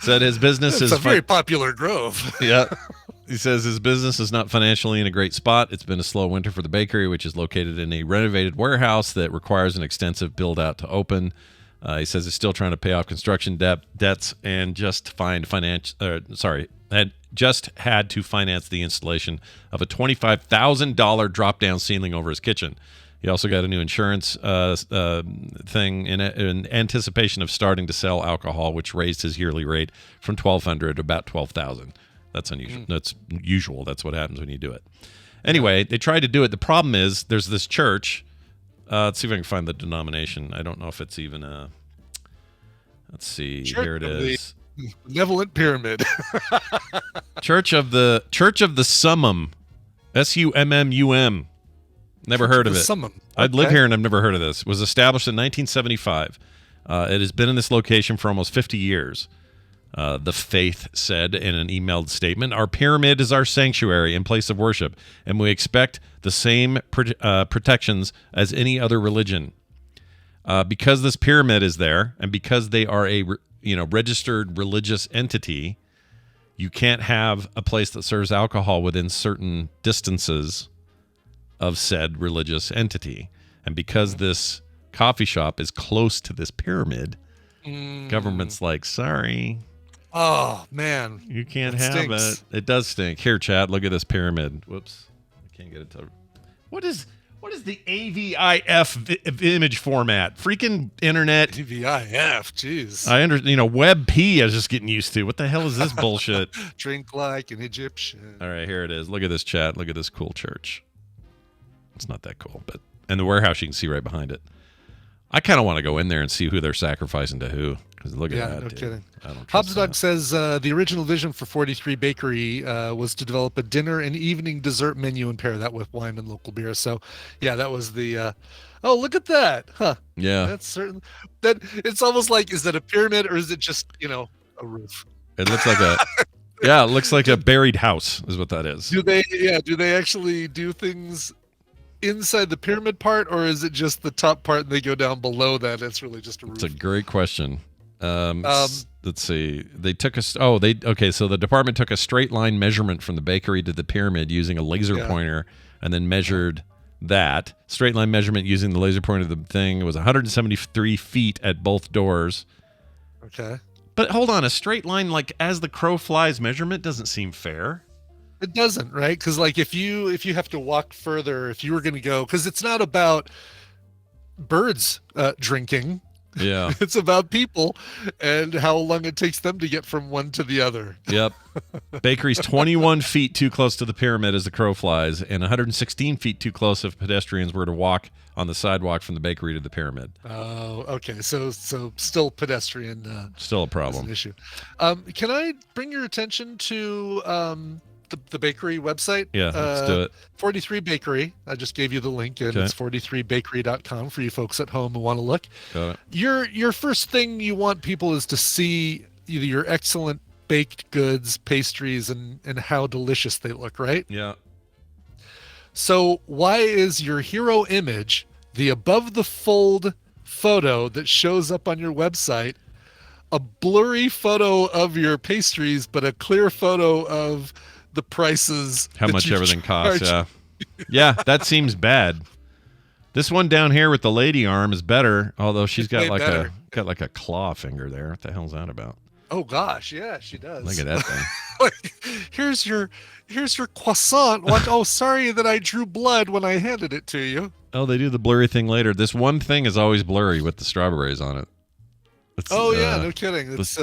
Said his business is... It's a very popular grove. Yeah. He says his business is not financially in a great spot. It's been a slow winter for the bakery, which is located in a renovated warehouse that requires an extensive build-out to open. He says he's still trying to pay off construction debts and just had to finance the installation of a $25,000 drop-down ceiling over his kitchen. He also got a new insurance thing in anticipation of starting to sell alcohol, which raised his yearly rate from $1,200 to about $12,000. That's unusual. That's usual. That's what happens when you do it. Anyway, they tried to do it. The problem is there's this church. Let's see if I can find the denomination. I don't know if it's even a... Let's see. Here it is. Benevolent Pyramid. Church of the Summum. Summum. Never heard of it. Summum. I'd live here and I've never heard of this. It was established in 1975. It has been in this location for almost 50 years. The faith said in an emailed statement, "Our pyramid is our sanctuary and place of worship, and we expect the same protections as any other religion. Because this pyramid is there, and because they are a registered religious entity, you can't have a place that serves alcohol within certain distances of said religious entity. And because this coffee shop is close to this pyramid, government's like, sorry." Oh, man. You can't have it. It does stink. Here, Chad, look at this pyramid. Whoops. I can't get it to... What is the AVIF image format? Freaking internet. AVIF, jeez. WebP I was just getting used to. What the hell is this bullshit? Drink like an Egyptian. All right, here it is. Look at this, chat. Look at this cool church. It's not that cool, but... And the warehouse you can see right behind it. I kind of want to go in there and see who they're sacrificing to who. Because look at that. No dude. kidding. I don't trust Hobsdog that. says the original vision for 43 Bakery was to develop a dinner and evening dessert menu and pair that with wine and local beer. So, yeah, that was the. Oh, look at that! Huh? Yeah, That's certain. That it's almost like, is that a pyramid or is it just a roof? it looks like a. Yeah, it looks like a buried house. Is what that is. Do they actually do things inside the pyramid part, or is it just the top part and they go down below that? It's really just a roof. It's a great question. Let's see. They took so the department took a straight line measurement from the bakery to the pyramid using a laser pointer, and then measured that straight line measurement using the laser pointer of the thing. It was 173 feet at both doors. Okay. But hold on, a straight line, like as the crow flies measurement doesn't seem fair. It doesn't, right? Because like if you have to walk further, if you were going to go, because it's not about birds drinking. Yeah. It's about people and how long it takes them to get from one to the other. Yep. Bakery's 21 feet too close to the pyramid as the crow flies, and 116 feet too close if pedestrians were to walk on the sidewalk from the bakery to the pyramid. Oh, okay. So still pedestrian. Still a Is problem. an issue. Can I bring your attention to the bakery website? Yeah, let's do it. 43 Bakery. I just gave you the link, and it's 43bakery.com for you folks at home who want to look. Got it. Your first thing you want people is to see either your excellent baked goods, pastries, and how delicious they look, right? Yeah. So why is your hero image, the above the fold photo that shows up on your website, a blurry photo of your pastries, but a clear photo of the prices? How that much you everything costs, charge? yeah. Yeah, that seems bad. This one down here with the lady arm is better, although she's got way like better. a claw finger there. What the hell's that about? Oh gosh, yeah, she does. Look at that thing. Like, here's your croissant. What? Oh, sorry that I drew blood when I handed it to you. Oh, they do the blurry thing later. This one thing is always blurry with the strawberries on it. It's, Oh yeah, no kidding. It's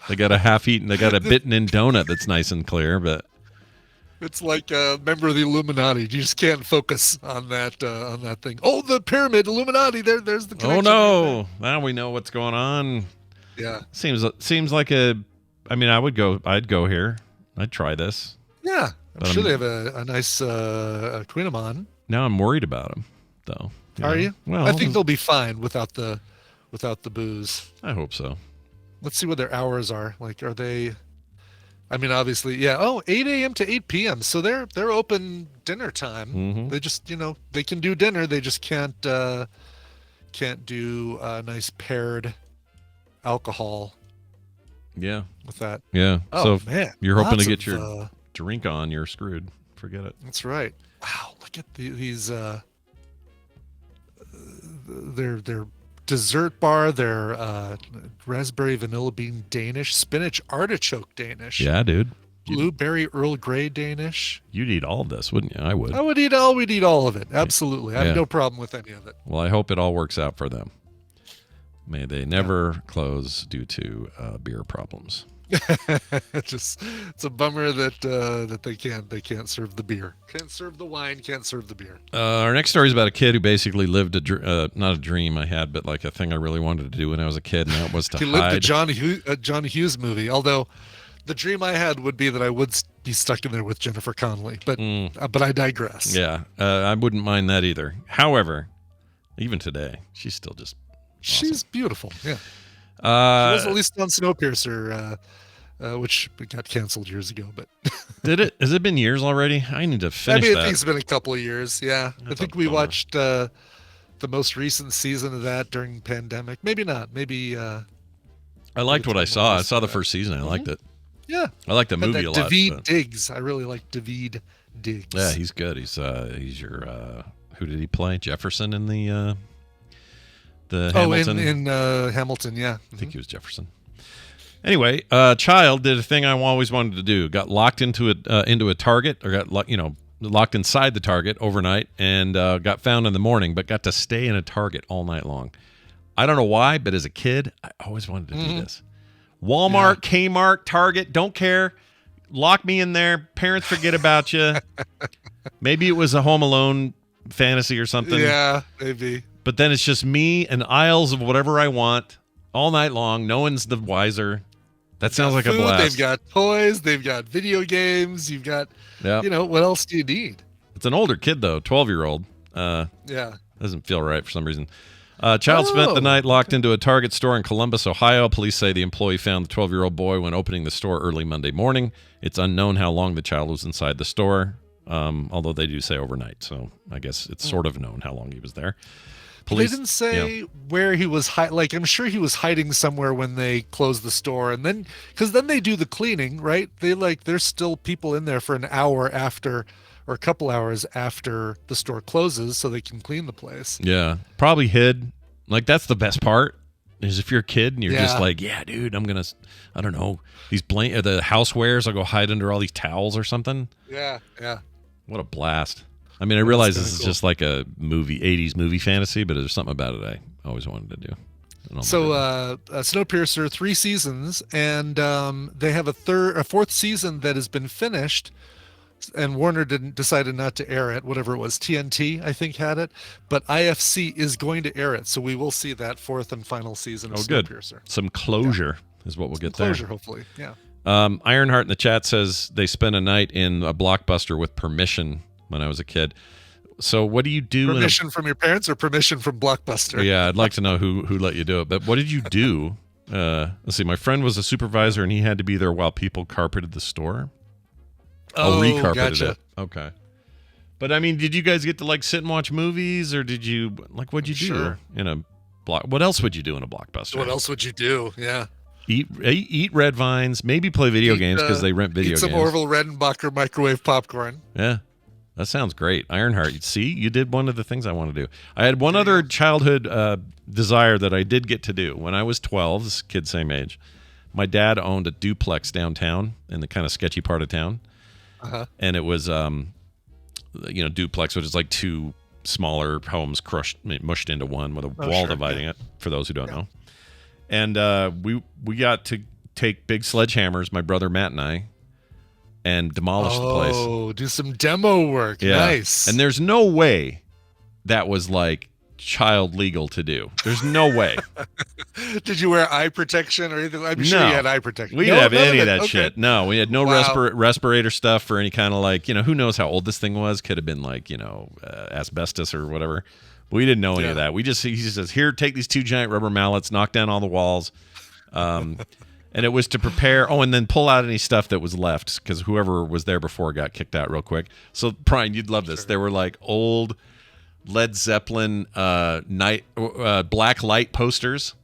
they got a half-eaten, they got a bitten-in donut that's nice and clear, but it's like a member of the Illuminati. You just can't focus on that thing. Oh, the pyramid, Illuminati. There's the connection. oh no, now we know what's going on. Yeah. Seems like I'd go here. I'd try this. Yeah. I'm But sure they have a nice Quinamon. Now I'm worried about them, though. Are know? you? Well, I think they'll be fine without the booze. I hope so. Let's see what their hours are. Like, are they? I mean, obviously, yeah. Oh, 8 a.m. to 8 p.m. So they're open dinner time. Mhm. They just, they can do dinner. They just can't do nice paired alcohol Yeah, with that. yeah. Oh So man, you're hoping lots to get of, your drink on, you're screwed. Forget it. That's right. Wow, look at these. Their dessert bar, their raspberry vanilla bean Danish, spinach artichoke Danish, Yeah, dude. blueberry Earl Grey Danish. You'd eat all of this, wouldn't you? I would. We'd eat all of it. Absolutely. I have Yeah. no problem with any of it. Well, I hope it all works out for them. May they never close due to beer problems. It's a bummer that they can't serve the beer. Can't serve the wine, can't serve the beer. Our next story is about a kid who basically lived not a dream I had, but like a thing I really wanted to do when I was a kid, and that was to He hide. lived a John Hughes movie, although the dream I had would be that I would be stuck in there with Jennifer Connelly, but I digress. Yeah, I wouldn't mind that either. However, even today, she's still just She's beautiful. Yeah. She was at uh, least on Snowpiercer, which got canceled years ago. But did it? Has it been years already? I need to I finish mean, I that. think it's been a couple of years. Yeah, I That's think a we bummer. watched the most recent season of that during pandemic. Maybe not. Maybe. I liked what I saw. I saw the first season. I liked it. Yeah. I like the Had movie that a lot. David but- Diggs. I really like David Diggs. Yeah, he's good. He's your who did he play? Jefferson in the Hamilton. in Hamilton. Yeah. I think he was Jefferson. Anyway, child did a thing I always wanted to do. Got locked into a Target, or got locked inside the Target overnight, and got found in the morning, but got to stay in a Target all night long. I don't know why, but as a kid, I always wanted to do this. Walmart, Kmart, Target, don't care. Lock me in there. Parents forget about you. Maybe it was a Home Alone fantasy or something. Yeah, maybe. But then it's just me and aisles of whatever I want all night long. No one's the wiser. That sounds like a Food, blast. They've got toys. They've got video games. You've got, Yeah. what else do you need? It's an older kid, though, 12-year-old. Yeah. Doesn't feel right for some reason. Child spent the night locked into a Target store in Columbus, Ohio. Police say the employee found the 12-year-old boy when opening the store early Monday morning. It's unknown how long the child was inside the store, although they do say overnight. So I guess it's sort of known how long he was there. Police, They didn't say where he was like, I'm sure he was hiding somewhere when they closed the store, and then because then they do the cleaning, right? There's still people in there for an hour after, or a couple hours after the store closes, so they can clean the place. Yeah, probably hid. Like, that's the best part. Is if you're a kid and you're just like, yeah, dude, I'm gonna, I don't know, the housewares. I'll go hide under all these towels or something. Yeah. What a blast! I mean, I realize this is cool. just like a movie, 80s movie fantasy, but there's something about it I always wanted to do. So, Snowpiercer, 3 seasons, and they have a fourth season that has been finished, and Warner decided not to air it. Whatever it was, TNT I think had it, but IFC is going to air it, so we will see that fourth and final season of Snowpiercer. Good. Some closure is what we'll get there. Closure, hopefully. Yeah. Ironheart in the chat says they spent a night in a Blockbuster with permission when I was a kid. So what do you do? Permission from your parents or permission from Blockbuster? Yeah, I'd like to know who let you do it. But what did you do? Let's see. My friend was a supervisor, and he had to be there while people carpeted the store. Recarpeted gotcha. it. Okay. But I mean, did you guys get to like sit and watch movies, or did you like what'd you do Sure. in a block? What else would you do in a Blockbuster? What else would you do? Yeah. Eat red vines, maybe play video games because they rent video games. Eat some Orville Redenbacher microwave popcorn. Yeah. That sounds great. Ironheart. See, you did one of the things I want to do. I had one other childhood desire that I did get to do. When I was 12, this kid same age, my dad owned a duplex downtown in the kind of sketchy part of town. And it was, duplex, which is like 2 smaller homes mushed into one with a wall dividing it, for those who don't know. And we got to take big sledgehammers, my brother Matt and I, and demolish the place. Oh, do some demo work. Yeah. Nice. And there's no way that was like child legal to do. There's no way. Did you wear eye protection or anything? I'm sure you had eye protection. We didn't have any of that shit. Okay. No, we had no respirator stuff for any kind of like, who knows how old this thing was. Could have been like, asbestos or whatever. We didn't know any of that. He just says, here, take these 2 giant rubber mallets, knock down all the walls. And it was to prepare. Oh, and then pull out any stuff that was left because whoever was there before got kicked out real quick. So, Brian, you'd love this. There were like old Led Zeppelin black light posters.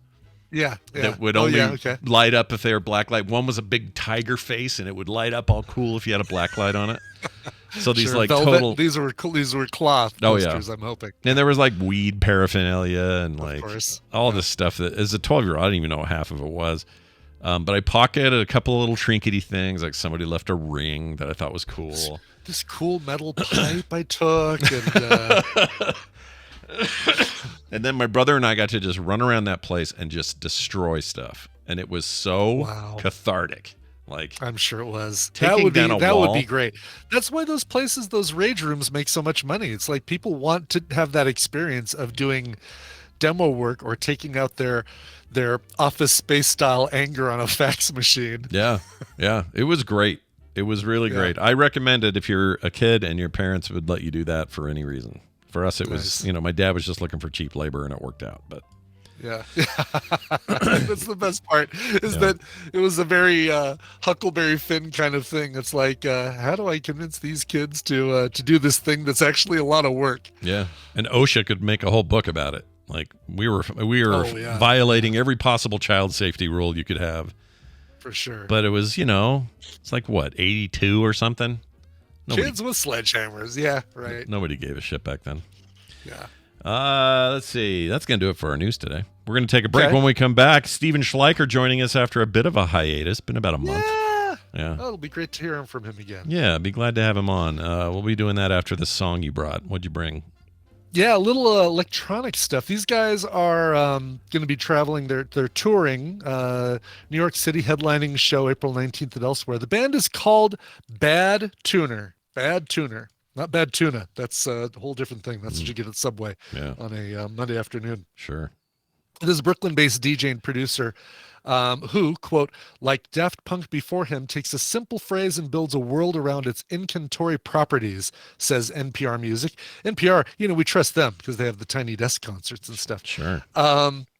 Yeah. That would only light up if they were black light. One was a big tiger face, and it would light up all cool if you had a black light on it. So these like velvet, total. These were cloth posters. I'm hoping. And there was like weed paraphernalia and like all this stuff that, as a 12-year-old, I didn't even know half of it was. But I pocketed a couple of little trinkety things, like somebody left a ring that I thought was cool. This cool metal pipe I took, and and then my brother and I got to just run around that place and just destroy stuff, and it was so cathartic. Like, I'm sure it was. That would be great. That's why those places, those rage rooms, make so much money. It's like people want to have that experience of doing demo work or taking out their Office Space style anger on a fax machine. Yeah. It was great. It was really great. I recommend it if you're a kid and your parents would let you do that for any reason. For us, it was, my dad was just looking for cheap labor and it worked out. But yeah. That's the best part is that it was a very Huckleberry Finn kind of thing. It's like, how do I convince these kids to do this thing that's actually a lot of work? Yeah. And OSHA could make a whole book about it. Like we were violating every possible child safety rule you could have. For sure. But it was, it's like what, 82 or something? Kids with sledgehammers. Yeah, right. Nobody gave a shit back then. Yeah. Let's see. That's going to do it for our news today. We're going to take a break. When we come back, Steven Schleker joining us after a bit of a hiatus. Been about a month. Yeah. Oh, it'll be great to hear from him again. Yeah, be glad to have him on. We'll be doing that after the song you brought. What'd you bring? Yeah, a little electronic stuff. These guys are going to be traveling. They're touring New York City, headlining show April 19th and elsewhere. The band is called Bad Tuner. Bad Tuner. Not Bad Tuna. That's a whole different thing. That's what you get at Subway on a Monday afternoon. Sure. This is Brooklyn-based DJ and producer who, quote, like Daft Punk before him, takes a simple phrase and builds a world around its incantory properties, says NPR Music. NPR, we trust them because they have the Tiny Desk concerts and stuff. Sure.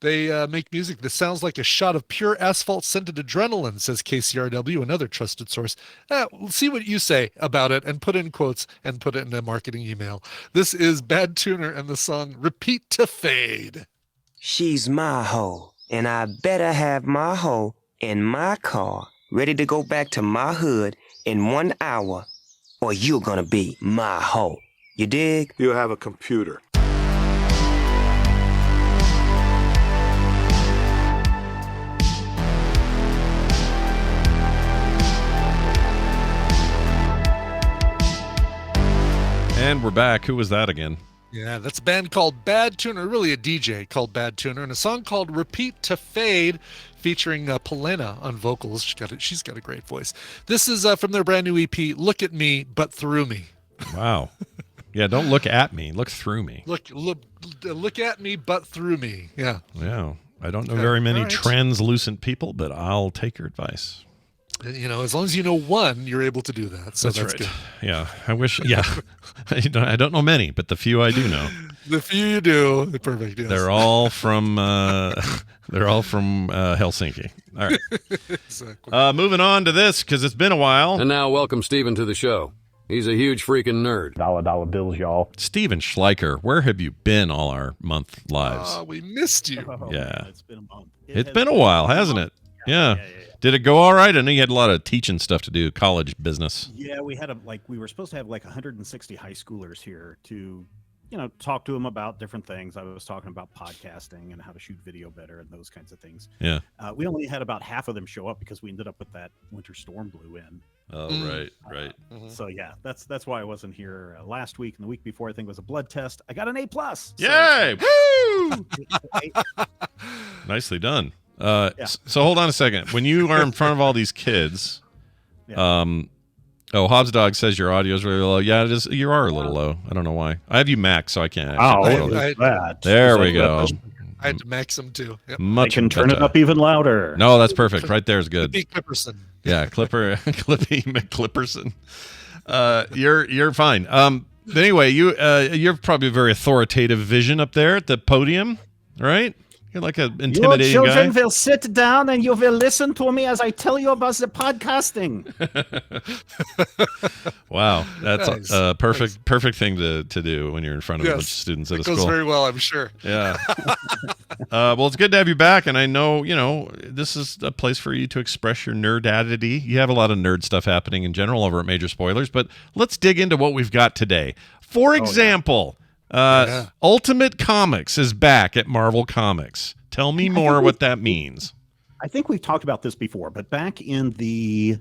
They make music that sounds like a shot of pure asphalt-scented adrenaline, says KCRW, another trusted source. We'll see what you say about it and put in quotes and put it in a marketing email. This is Bad Tuner and the song Repeat to Fade. She's my hoe, and I better have my hoe in my car, ready to go back to my hood in 1 hour, or you're gonna be my hoe. You dig? You have a computer. back. Who was that again? Yeah, that's a band called Bad Tuner, really a DJ called Bad Tuner, and a song called Repeat to Fade, featuring Polena on vocals. She's got a great voice. This is from their brand new EP, Look at Me, But Through Me. Wow. Yeah, don't look at me. Look through me. Look at me, but through me. Yeah. Yeah. I don't know very many translucent people, but I'll take your advice. You know, as long as you know one, you're able to do that. So that's right. Good. Yeah. I wish. Yeah. I don't know many, but the few I do know. The few you do, perfect. Yes. They're all from. Helsinki. All right. Exactly. Moving on to this because it's been a while. And now, welcome Steven to the show. He's a huge freaking nerd. Dollar bills, y'all. Steven Schleker, where have you been all our month lives? We missed you. Yeah. It's been a month. It's been a while, hasn't it? Yeah. Did it go all right? I know you had a lot of teaching stuff to do, college business. Yeah, we were supposed to have 160 high schoolers here to, talk to them about different things. I was talking about podcasting and how to shoot video better and those kinds of things. Yeah. We only had about half of them show up because we ended up with that winter storm blew in. Oh, right. So yeah, that's why I wasn't here last week, and the week before I think was a blood test. I got an A+. Yay! Woo! Nicely done. So hold on a second. When you are in front of all these kids, Hobbs Dog says your audio is really low. Yeah, it is. You are a little low. I don't know why. I have you max, so I can't. There we go. I had to max them too. Yep. I can turn it up even louder. No, that's perfect. Right there is good. Clippy Clipperson. Yeah, Clippy McClipperson. You're fine. But anyway, you're probably a very authoritative vision up there at the podium, right? You're like an intimidating Your children guy. will sit down and you will listen to me as I tell you about the podcasting. Wow, that's a perfect thing to do when you're in front of a bunch of students at a school. It goes very well, I'm sure. Yeah. Well, it's good to have you back, and I know this is a place for you to express your nerdadity. You have a lot of nerd stuff happening in general over at Major Spoilers, but let's dig into what we've got today. For example. Ultimate Comics is back at Marvel Comics. Tell me more what that means. I think we've talked about this before, but back in the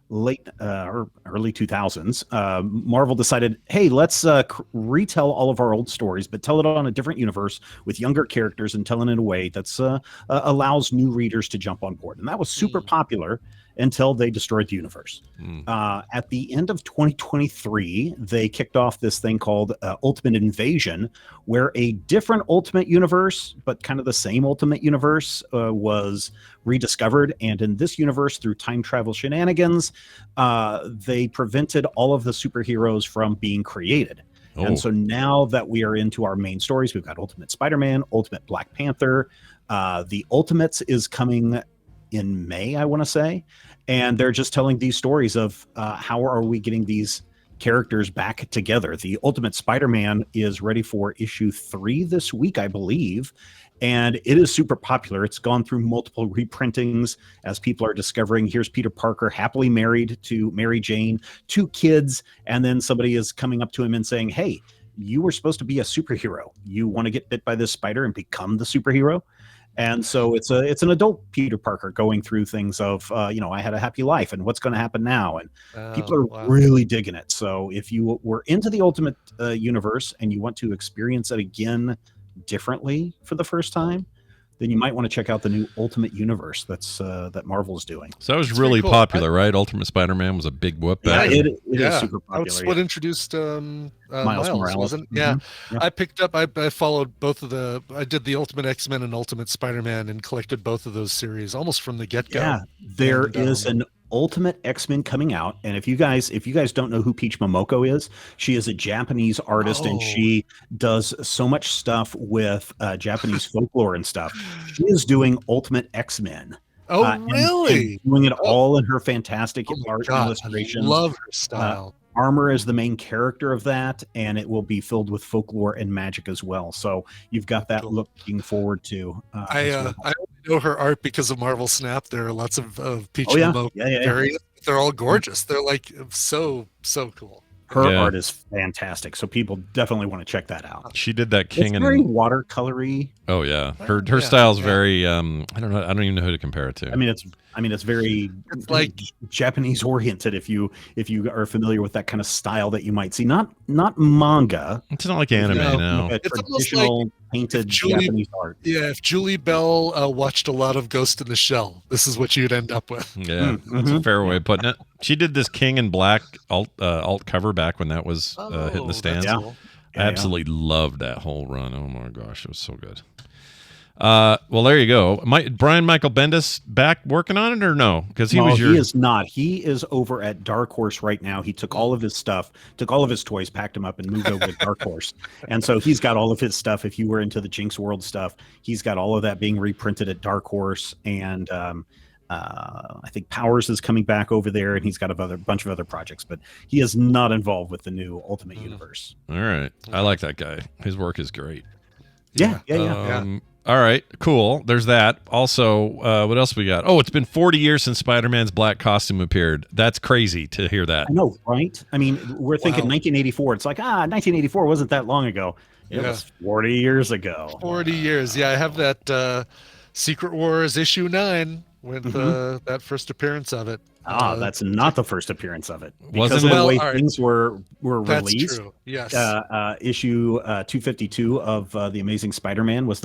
late or early 2000s, Marvel decided, hey, let's retell all of our old stories, but tell it on a different universe with younger characters and tell it in a way that's allows new readers to jump on board. And that was super popular until they destroyed the universe. At the end of 2023, they kicked off this thing called Ultimate Invasion, where a different Ultimate Universe, but kind of the same Ultimate Universe, was rediscovered. And in this universe, through time travel shenanigans, they prevented all of the superheroes from being created. And so now that we are into our main stories, we've got Ultimate Spider-Man, Ultimate Black Panther. The Ultimates is coming in May, I want to say. And they're just telling these stories of how are we getting these characters back together. The Ultimate Spider-Man is ready for issue 3 this week, I believe. And it is super popular. It's gone through multiple reprintings as people are discovering here's Peter Parker happily married to Mary Jane, 2 kids. And then somebody is coming up to him and saying, hey, you were supposed to be a superhero. You want to get bit by this spider and become the superhero? And so it's an adult Peter Parker going through things of, I had a happy life and what's going to happen now. And people are really digging it. So if you were into the Ultimate Universe and you want to experience it again differently for the first time, then you might want to check out the new Ultimate Universe that Marvel's doing. So that was really cool. Popular, right? Ultimate Spider-Man was a big whoop back. Yeah, it is super popular. That's what introduced Miles Morales. Wasn't it? Yeah. I picked up, I followed both of I did the Ultimate X-Men and Ultimate Spider-Man and collected both of those series almost from the get-go. Yeah, there is an Ultimate X-Men coming out, and if you guys don't know who Peach Momoko is, she is a Japanese artist and she does so much stuff with Japanese folklore and stuff. She is doing Ultimate X-Men. Really? And doing it all in her fantastic art illustrations. I love her style. Armor is the main character of that, and it will be filled with folklore and magic as well. So you've got that looking forward to. I only know her art because of Marvel Snap. There are lots of Peach Momoko variants. They're all gorgeous. They're like so cool. Her Yeah. art is fantastic, so people definitely want to check that out. She did that King It's and very watercolory. oh yeah, her style's very I don't know, I don't even know who to compare it to. I mean, it's very like Japanese oriented. If you are familiar with that kind of style that you might see, not manga. It's not like anime, no. But It's almost traditional painted Japanese art. Yeah, if Julie Bell watched a lot of Ghost in the Shell, this is what you'd end up with. Yeah, that's a fair way of putting it. She did this King in Black alt cover back when that was hitting the stands. Yeah. I absolutely loved that whole run. Oh my gosh, it was so good. Well, there you go. Brian Michael Bendis back working on it or no? Because he is not. He is over at Dark Horse right now. He took all of his stuff, took all of his toys, packed them up, and moved over to Dark Horse. And so he's got all of his stuff. If you were into the Jinx World stuff, he's got all of that being reprinted at Dark Horse. And I think Powers is coming back over there, and he's got a bunch of other projects. But he is not involved with the new Ultimate Universe. All right, I like that guy. His work is great. Yeah. All right, cool. There's that. Also, what else we got? Oh, it's been 40 years since Spider-Man's black costume appeared. That's crazy to hear that. I know, right? I mean, we're thinking 1984. It's like, 1984 wasn't that long ago. It was 40 years ago. 40 years. Yeah, I have that Secret Wars issue 9 with that first appearance of it. That's not the first appearance of it. Wasn't because of it? the way All right. things were That's released. true. Yes. Issue 252 of the Amazing Spider-Man was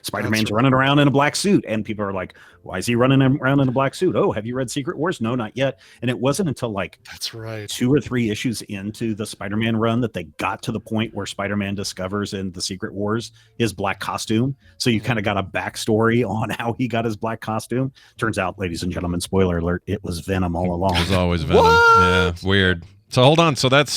Spider-Man's running around in a black suit, and people are like, "Why is he running around in a black suit?" Oh, have you read Secret Wars? No, not yet. And it wasn't until that's right 2 or 3 issues into the Spider-Man run that they got to the point where Spider-Man discovers in the Secret Wars his black costume. So you kind of got a backstory on how he got his black costume. Turns out, ladies and gentlemen, spoiler alert, it was Venom all along. It was always Venom. Yeah, weird. So hold on. So that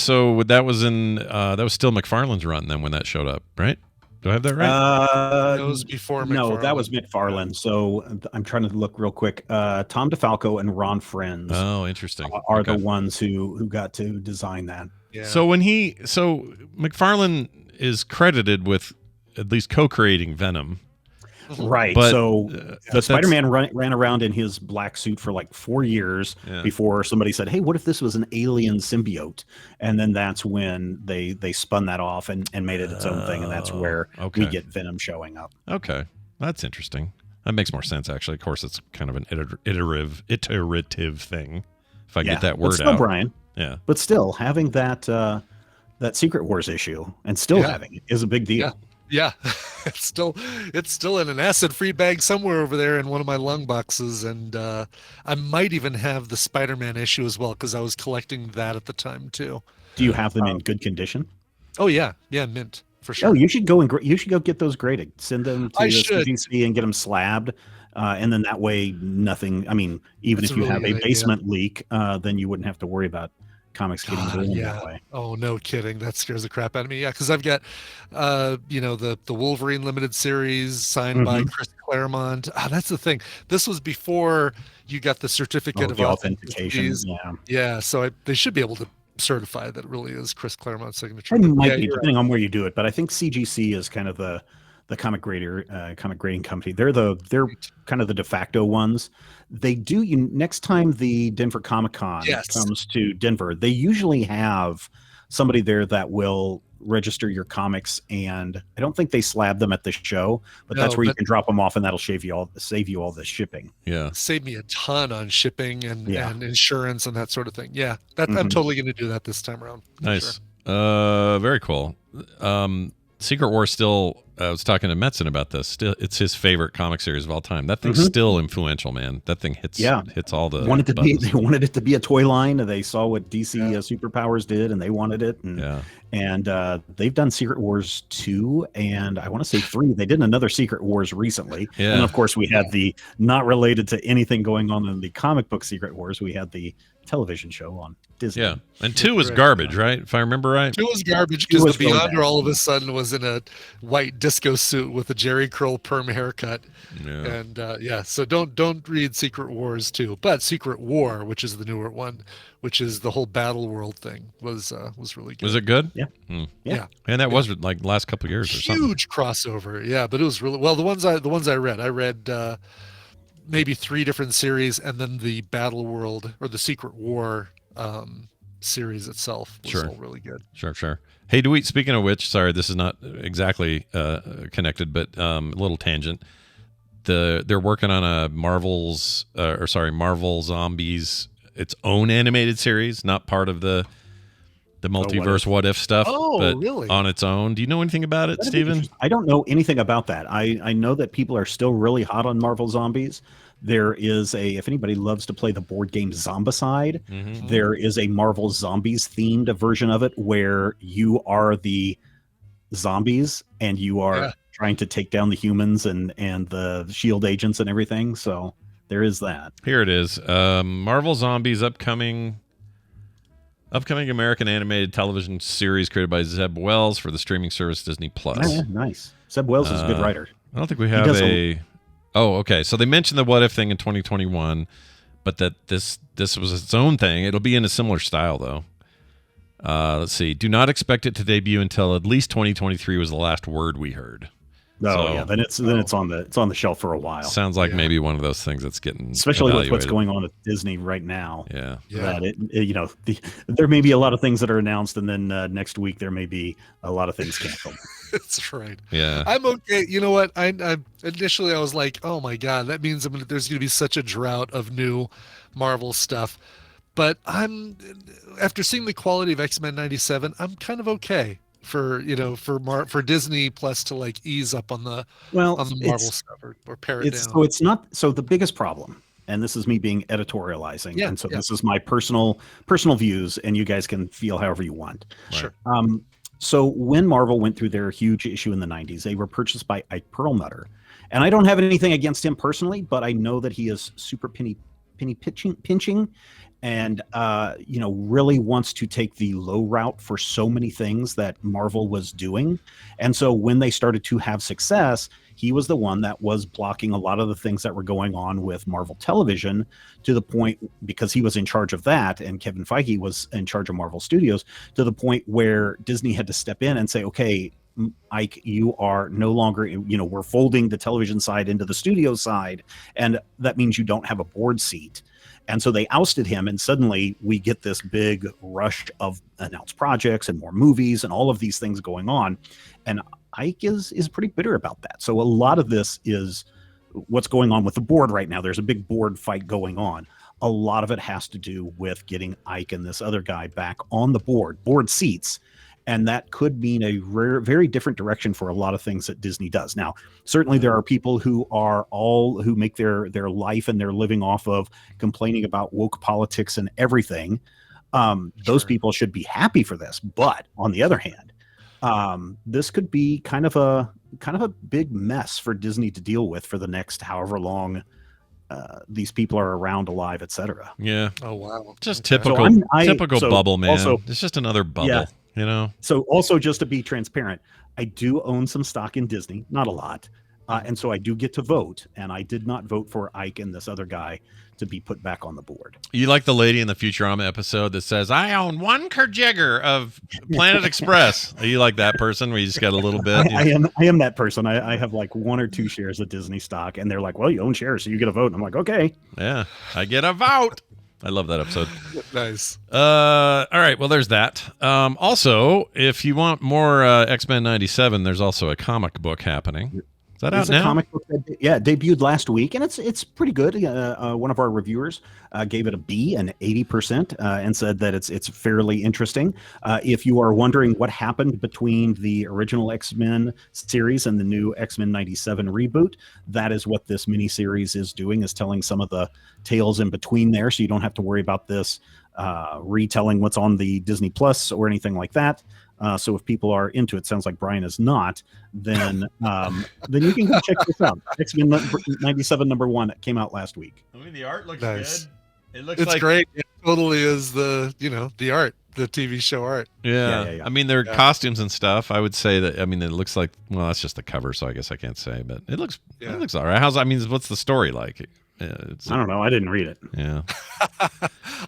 was in that was still McFarlane's run then when that showed up, right? Do I have that right? That was before McFarlane. No, that was McFarlane. So I'm trying to look real quick. Tom DeFalco and Ron Friends. Oh, interesting. Are the ones who got to design that. Yeah. So McFarlane is credited with at least co-creating Venom. Right. But, so but Spider-Man ran around in his black suit for like 4 years before somebody said, "Hey, what if this was an alien symbiote?" And then that's when they spun that off and made it its own thing. And that's where we get Venom showing up. Okay. That's interesting. That makes more sense, actually. Of course, it's kind of an iterative thing, if I get that word still, out. Brian. Yeah. But still, having that Secret Wars issue and still having it is a big deal. Yeah, it's still in an acid-free bag somewhere over there in one of my lung boxes, and I might even have the Spider-Man issue as well because I was collecting that at the time too. Do you have them in good condition? Oh yeah, mint for sure. Oh, you should go get those graded. Send them to the CGC and get them slabbed, and then that way nothing. I mean, even if you have a basement leak, then you wouldn't have to worry about comics getting ruined that way. Oh, no kidding. That scares the crap out of me. Yeah, because I've got, the Wolverine limited series signed by Chris Claremont. That's the thing. This was before you got the certificate of authentication. Yeah. So they should be able to certify that it really is Chris Claremont's signature. It might be, depending on where you do it. But I think CGC is kind of the comic grading company. They're kind of the de facto ones. They do next time the Denver Comic Con comes to Denver, they usually have somebody there that will register your comics, and I don't think they slab them at the show, but that's where you can drop them off, and that'll save you all the shipping. Yeah, save me a ton on shipping and insurance and that sort of thing. Yeah, I'm totally going to do that this time around. Nice. Sure. Very cool. Secret War still. I was talking to Metzen about this. Still, it's his favorite comic series of all time. That thing's still influential, man. That thing hits all the. They wanted it to be a toy line. They saw what DC Superpowers did, and they wanted it. And they've done Secret Wars 2, and I want to say 3. They did another Secret Wars recently. Yeah. And of course, we had the not related to anything going on in the comic book Secret Wars. We had the television show on Disney. Yeah, and 2 was garbage, right? If I remember right. 2 was garbage because the Beyonder all of a sudden was in a white disco suit with a Jerry curl perm haircut. Yeah. And so don't read Secret Wars 2, but Secret War, which is the newer one, which is the whole battle world thing, was really good. Was it good? Yeah. Yeah. And that was like last couple of years or something. Huge crossover. Yeah, but it was really well. The ones I read maybe 3 different series, and then the Battle World or the Secret War series itself was all really good. Sure. Hey, speaking of which, sorry, this is not exactly connected, but a little tangent. They're working on a Marvel Zombies, its own animated series, not part of the multiverse what if stuff, but really? On its own. Do you know anything about it, Steven? I don't know anything about that. I know that people are still really hot on Marvel Zombies. There is if anybody loves to play the board game Zombicide, there is a Marvel Zombies themed version of it where you are the zombies and you are trying to take down the humans and the shield agents and everything. So there is that. Here it is. Marvel Zombies upcoming American animated television series created by Zeb Wells for the streaming service Disney Plus. Yeah, nice. Zeb Wells is a good writer. I don't think we have Oh, okay. So they mentioned the what if thing in 2021, but that this was its own thing. It'll be in a similar style though. Let's see. Do not expect it to debut until at least 2023 was the last word we heard. Then it's on the shelf for a while. Sounds like maybe one of those things that's getting especially with what's going on at Disney right now. Yeah. That there may be a lot of things that are announced, and then next week there may be a lot of things canceled. That's right. Yeah. I'm okay. You know what? I initially I was like, oh my god, that means there's going to be such a drought of new Marvel stuff. But after seeing the quality of X-Men 97, I'm kind of okay for Disney Plus to like ease up on the Marvel stuff or pare it down. So the biggest problem, and this is me being editorializing, and so this is my personal views, and you guys can feel however you want. Sure. So when Marvel went through their huge issue in the 90s, they were purchased by Ike Perlmutter, and I don't have anything against him personally, but I know that he is super penny pinching and really wants to take the low route for so many things that Marvel was doing. And so when they started to have success, he was the one that was blocking a lot of the things that were going on with Marvel Television, to the point, because he was in charge of that and Kevin Feige was in charge of Marvel Studios, to the point where Disney had to step in and say, okay, Ike, you are no longer, we're folding the television side into the studio side, and that means you don't have a board seat. And so they ousted him, and suddenly we get this big rush of announced projects and more movies and all of these things going on. And Ike is pretty bitter about that. So a lot of this is what's going on with the board right now. There's a big board fight going on. A lot of it has to do with getting Ike and this other guy back on the board seats. And that could mean a very different direction for a lot of things that Disney does. Now, certainly there are people who make their life and their living off of complaining about woke politics and everything. Those people should be happy for this. But on the other hand, this could be kind of a big mess for Disney to deal with for the next however long these people are around, alive, etc. Yeah. Oh wow. Just typical bubble, man. Also, it's just another bubble. Yeah. So also, just to be transparent, I do own some stock in Disney, not a lot. And so I do get to vote, and I did not vote for Ike and this other guy to be put back on the board. You like the lady in the Futurama episode that says, I own one Kerjigger of Planet Express. Are you like that person where you just got a little bit? I am that person. I have like 1 or 2 shares of Disney stock, and they're like, well, you own shares, so you get a vote. And I'm like, okay. Yeah, I get a vote. I love that episode. Nice. All right. Well, there's that. Also, if you want more X-Men 97, there's also a comic book happening. Is that out now? A comic book that, debuted last week, and it's pretty good. One of our reviewers gave it a B, an 80%, and said that it's fairly interesting. If you are wondering what happened between the original X-Men series and the new X-Men 97 reboot, that is what this miniseries is doing, is telling some of the tales in between there, so you don't have to worry about this retelling what's on the Disney Plus or anything like that. So if people are into it, sounds like Brian is not, then you can go check this out. X-Men 97 #1 came out last week. I mean, the art looks nice. good. It's great. It totally is the art, the TV show art. Yeah. I mean, their costumes and stuff. I would say that. I mean, it looks like, well, that's just the cover, so I guess I can't say, but it looks all right. What's the story like? I don't know. I didn't read it. Yeah.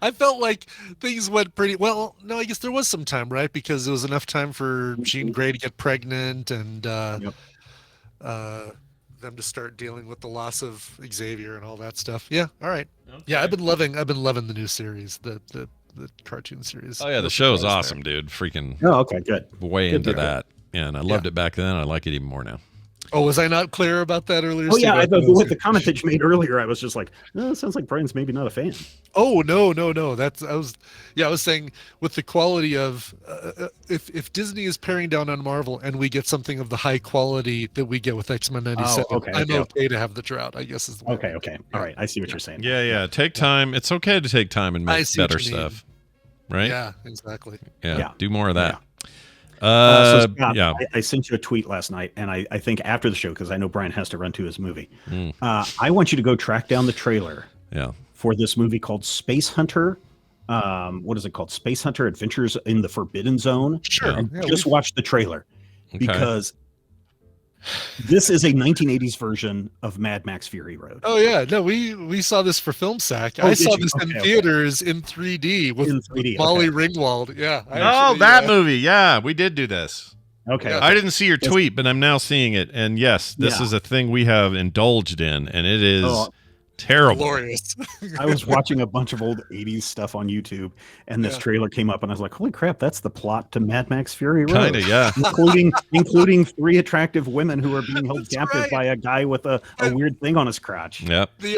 I felt like things went pretty well. No, I guess there was some time, right? Because it was enough time for Jean Grey to get pregnant and them to start dealing with the loss of Xavier and all that stuff. Yeah. All right. Okay. Yeah, I've been loving the new series. The cartoon series. Oh yeah, the No show's surprise awesome, dude. Freaking Oh, okay, good. way Good into to hear. that. And I loved it back then. I like it even more now. Oh, was I not clear about that earlier? Oh Steve? yeah, I thought I was- with the comment that you made earlier, I was just like, it sounds like Brian's maybe not a fan. Oh no. I was saying with the quality of if Disney is paring down on Marvel and we get something of the high quality that we get with X-Men 97, I'm okay to have the drought, I guess is the way. Okay. All right, I see what you're saying. Yeah. Take time. It's okay to take time and make see what better you mean. stuff. Right? Yeah, exactly. Yeah. Do more of that. So Scott, yeah. I sent you a tweet last night, and I think after the show, because I know Brian has to run to his movie, Mm. I want you to go track down the trailer Yeah. for this movie called Space Hunter. What is it called? Space Hunter Adventures in the Forbidden Zone. Sure. And Yeah, just watch the trailer because this is a 1980s version of Mad Max Fury Road. Oh yeah, no, we saw this for Film Sack. Oh, I did saw you? this in Okay. theaters in 3D with In 3D, Molly okay. Ringwald. Yeah. That movie. Yeah, we did do this. Okay. I didn't see your tweet, but I'm now seeing it. And yes, this is a thing we have indulged in, and it is terrible. Glorious. I was watching a bunch of old 80s stuff on YouTube, and this trailer came up, and I was like, holy crap, that's the plot to Mad Max Fury Road. Kinda, yeah. including 3 attractive women who are being held captive by a guy with a weird thing on his crotch. Yep. The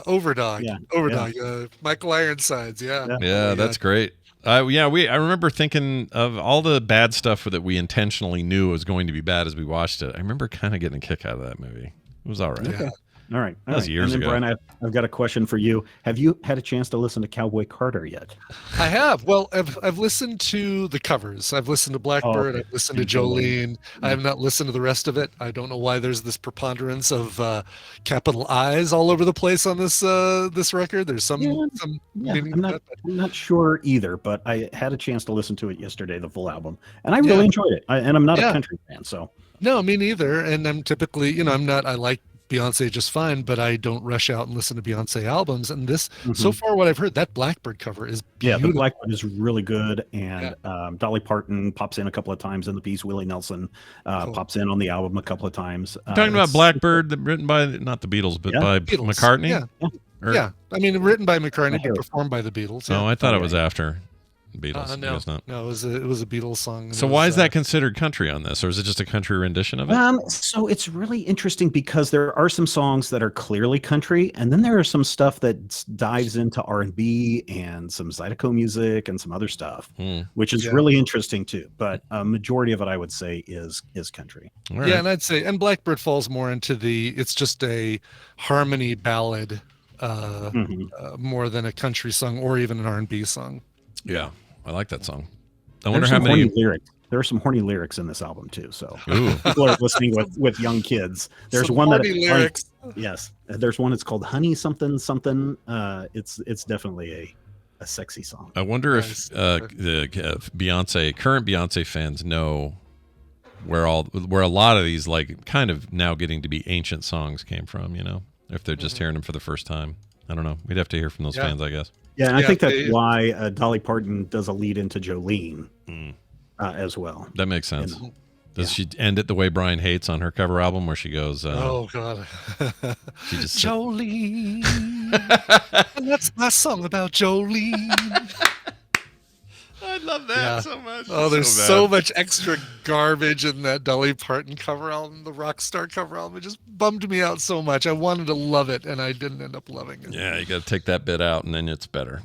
Overdog. Michael Ironsides. Yeah. Yeah, that's great. I remember thinking of all the bad stuff that we intentionally knew was going to be bad as we watched it. I remember kind of getting a kick out of that movie. It was all right. Okay. All right. That was years and then, ago. Brian, I've got a question for you. Have you had a chance to listen to Cowboy Carter yet? I have. Well, I've listened to the covers. I've listened to Blackbird. Okay. I've listened to Jolene. I have not listened to the rest of it. I don't know why there's this preponderance of capital I's all over the place on this this record. There's some meaning I'm to that. not sure either, but I had a chance to listen to it yesterday, the full album, and I really enjoyed it. And I'm not a country fan, so. No, me neither. And I'm typically, I like Beyonce just fine, but I don't rush out and listen to Beyonce albums. And this, so far, what I've heard, that Blackbird cover is beautiful. Yeah, the Blackbird is really good, and Dolly Parton pops in a couple of times in the piece. Willie Nelson pops in on the album a couple of times. Talking about Blackbird, written by not the Beatles, but by Beatles. McCartney. Yeah. I mean, written by McCartney, but performed by the Beatles. Oh, I thought it was after Beatles. I guess not. No, it was a Beatles song. So why is that considered country on this, or is it just a country rendition of it? So it's really interesting because there are some songs that are clearly country, and then there are some stuff that dives into R&B and some Zydeco music and some other stuff, which is really interesting too. But a majority of it, I would say, is country. Right. Yeah, and I'd say, and Blackbird falls more into it's just a harmony ballad more than a country song or even an R&B song. Yeah. I like that song. I wonder how many lyrics. There are some horny lyrics in this album too. So people are listening with young kids. There's one lyrics. Yes, there's one. It's called "Honey Something Something." It's definitely a sexy song. I wonder if the current Beyonce fans know where a lot of these like kind of now getting to be ancient songs came from. If they're just hearing them for the first time. I don't know. We'd have to hear from those fans, I guess. Yeah, and I think that's why Dolly Parton does a lead into Jolene as well. That makes sense. Does she end it the way Brian hates on her cover album, where she goes, "Oh God, she just Jolene, and that's my song about Jolene." I love that so much. Oh, there's so much extra garbage in that Dolly Parton cover album, the Rockstar cover album. It just bummed me out so much. I wanted to love it, and I didn't end up loving it. Yeah, you got to take that bit out, and then it's better.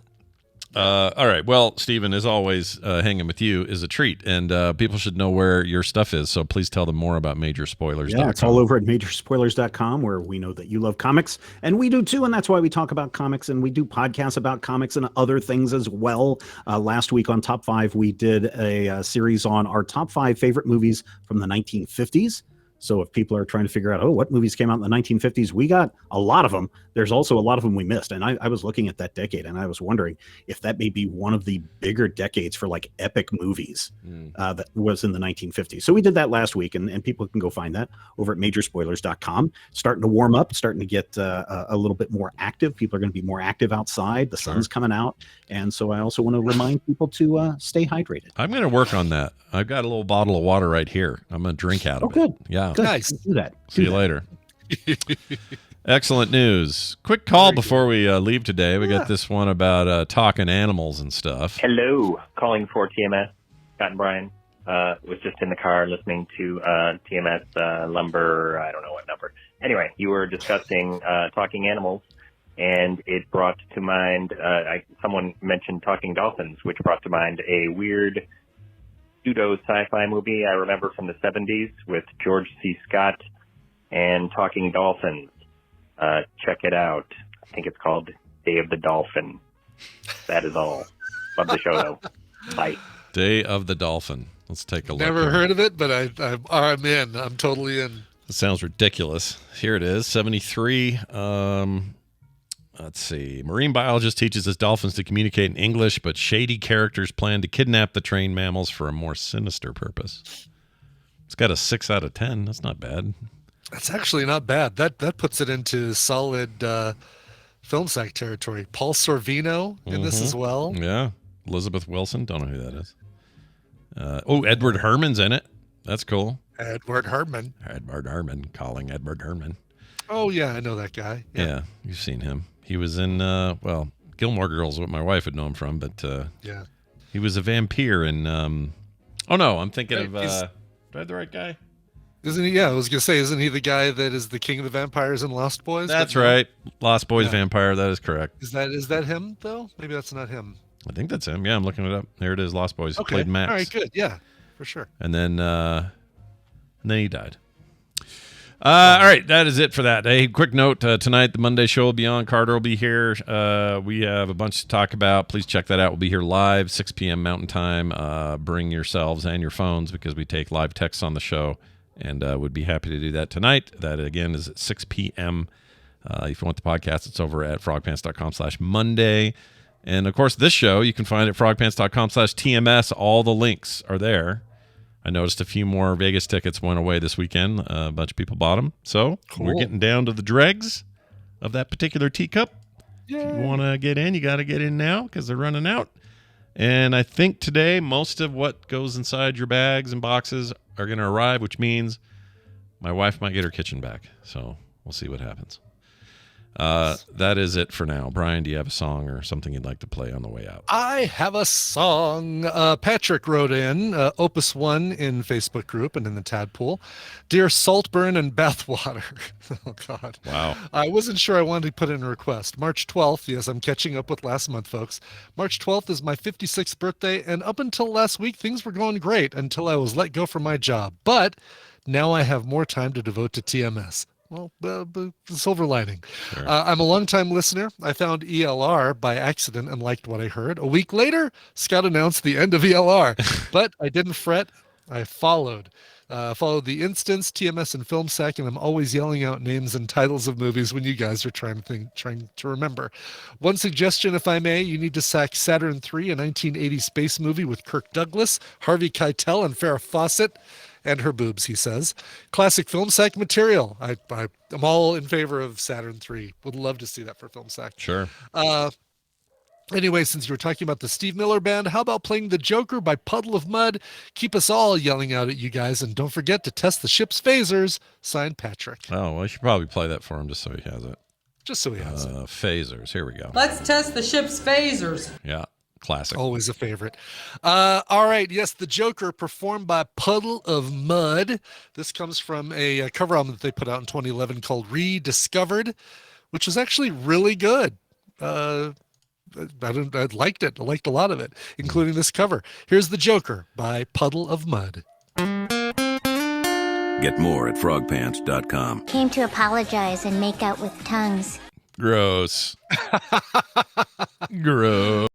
All right. Well, Stephen, as always, hanging with you is a treat, and people should know where your stuff is. So please tell them more about Majorspoilers.com. Yeah, it's all over at Majorspoilers.com, where we know that you love comics, and we do too, and that's why we talk about comics, and we do podcasts about comics and other things as well. Last week on Top 5, we did a series on our top 5 favorite movies from the 1950s. So if people are trying to figure out, what movies came out in the 1950s, we got a lot of them. There's also a lot of them we missed. And I was looking at that decade, and I was wondering if that may be one of the bigger decades for like epic movies that was in the 1950s. So we did that last week, and people can go find that over at Majorspoilers.com. Starting to warm up, starting to get a little bit more active. People are going to be more active outside. The sun's coming out. And so I also want to remind people to stay hydrated. I'm going to work on that. I've got a little bottle of water right here. I'm going to drink out of it. Good. Yeah. Good. Nice. Do that. See you later. Excellent news. Quick call before we leave today. We got this one about talking animals and stuff. Hello, calling for TMS. Scott and Brian. Was just in the car listening to TMS Lumber, I don't know what number. Anyway, you were discussing talking animals, and it brought to mind, someone mentioned talking dolphins, which brought to mind a weird pseudo sci-fi movie I remember from the 70s with George C. Scott and talking dolphins. Check it out. I think it's called Day of the Dolphin. That is all. Love the show, though. Bye. Day of the Dolphin. Let's take a look. Never heard of it, but I'm in. I'm totally in. It sounds ridiculous. Here it is, 73. Let's see. Marine biologist teaches his dolphins to communicate in English, but shady characters plan to kidnap the trained mammals for a more sinister purpose. It's got a 6 out of 10. That's not bad. That's actually not bad. That puts it into solid film sack territory. Paul Sorvino in this as well. Yeah. Elizabeth Wilson. Don't know who that is. Edward Herman's in it. That's cool. Edward Herman. Calling Edward Herman. Oh, yeah, I know that guy. Yeah, you've seen him. He was in, Gilmore Girls, what my wife would know him from, but yeah, he was a vampire in, I'm thinking of, do I have the right guy? Isn't he? Yeah, I was going to say, isn't he the guy that is the king of the vampires in Lost Boys? That's right. Lost Boys vampire. That is correct. Is that him, though? Maybe that's not him. I think that's him. Yeah, I'm looking it up. There it is, Lost Boys. Okay. Played Max. All right, good. Yeah, for sure. And then he died. All right, that is it for that. Hey, quick note, tonight the Monday show will be on. Carter will be here. We have a bunch to talk about. Please check that out. We'll be here live, 6 p.m. Mountain Time. Bring yourselves and your phones because we take live texts on the show, and would be happy to do that tonight. That, again, is at 6 p.m. If you want the podcast, it's over at frogpants.com/Monday. And, of course, this show you can find at frogpants.com/TMS. All the links are there. I noticed a few more Vegas tickets went away this weekend. A bunch of people bought them. So We're getting down to the dregs of that particular teacup. Yay. If you want to get in, you got to get in now because they're running out. And I think today most of what goes inside your bags and boxes are going to arrive, which means my wife might get her kitchen back. So we'll see what happens. That is it for now. Brian, do you have a song or something you'd like to play on the way out? I have a song. Patrick wrote in, Opus 1 in Facebook group and in the Tadpool. Dear Saltburn and Bathwater. Oh, God. Wow. I wasn't sure I wanted to put in a request. March 12th, yes, I'm catching up with last month, folks. March 12th is my 56th birthday, and up until last week, things were going great until I was let go from my job. But now I have more time to devote to TMS. Well, the silver lining. Sure. I'm a longtime listener. I found ELR by accident and liked what I heard. A week later, Scott announced the end of ELR, but I didn't fret. I followed the instance, TMS, and Film Sack, and I'm always yelling out names and titles of movies when you guys are trying to remember. One suggestion, if I may, you need to sack Saturn III, a 1980 space movie with Kirk Douglas, Harvey Keitel, and Farrah Fawcett. And her boobs, he says. Classic Film Sack material. I'm all in favor of Saturn III. Would love to see that for Film Sack. Sure. Anyway, since you were talking about the Steve Miller Band, how about playing The Joker by Puddle of Mud? Keep us all yelling out at you guys, and don't forget to test the ship's phasers. Signed, Patrick. Oh, well, I should probably play that for him just so he has it. Just so he has it. Phasers. Here we go. Let's test the ship's phasers. Yeah. Classic. Always a favorite. All right. Yes, The Joker, performed by Puddle of Mud. This comes from a cover album that they put out in 2011 called Rediscovered, which was actually really good. I liked it. I liked a lot of it, including this cover. Here's The Joker by Puddle of Mud. Get more at frogpants.com. Came to apologize and make out with tongues. Gross. Gross.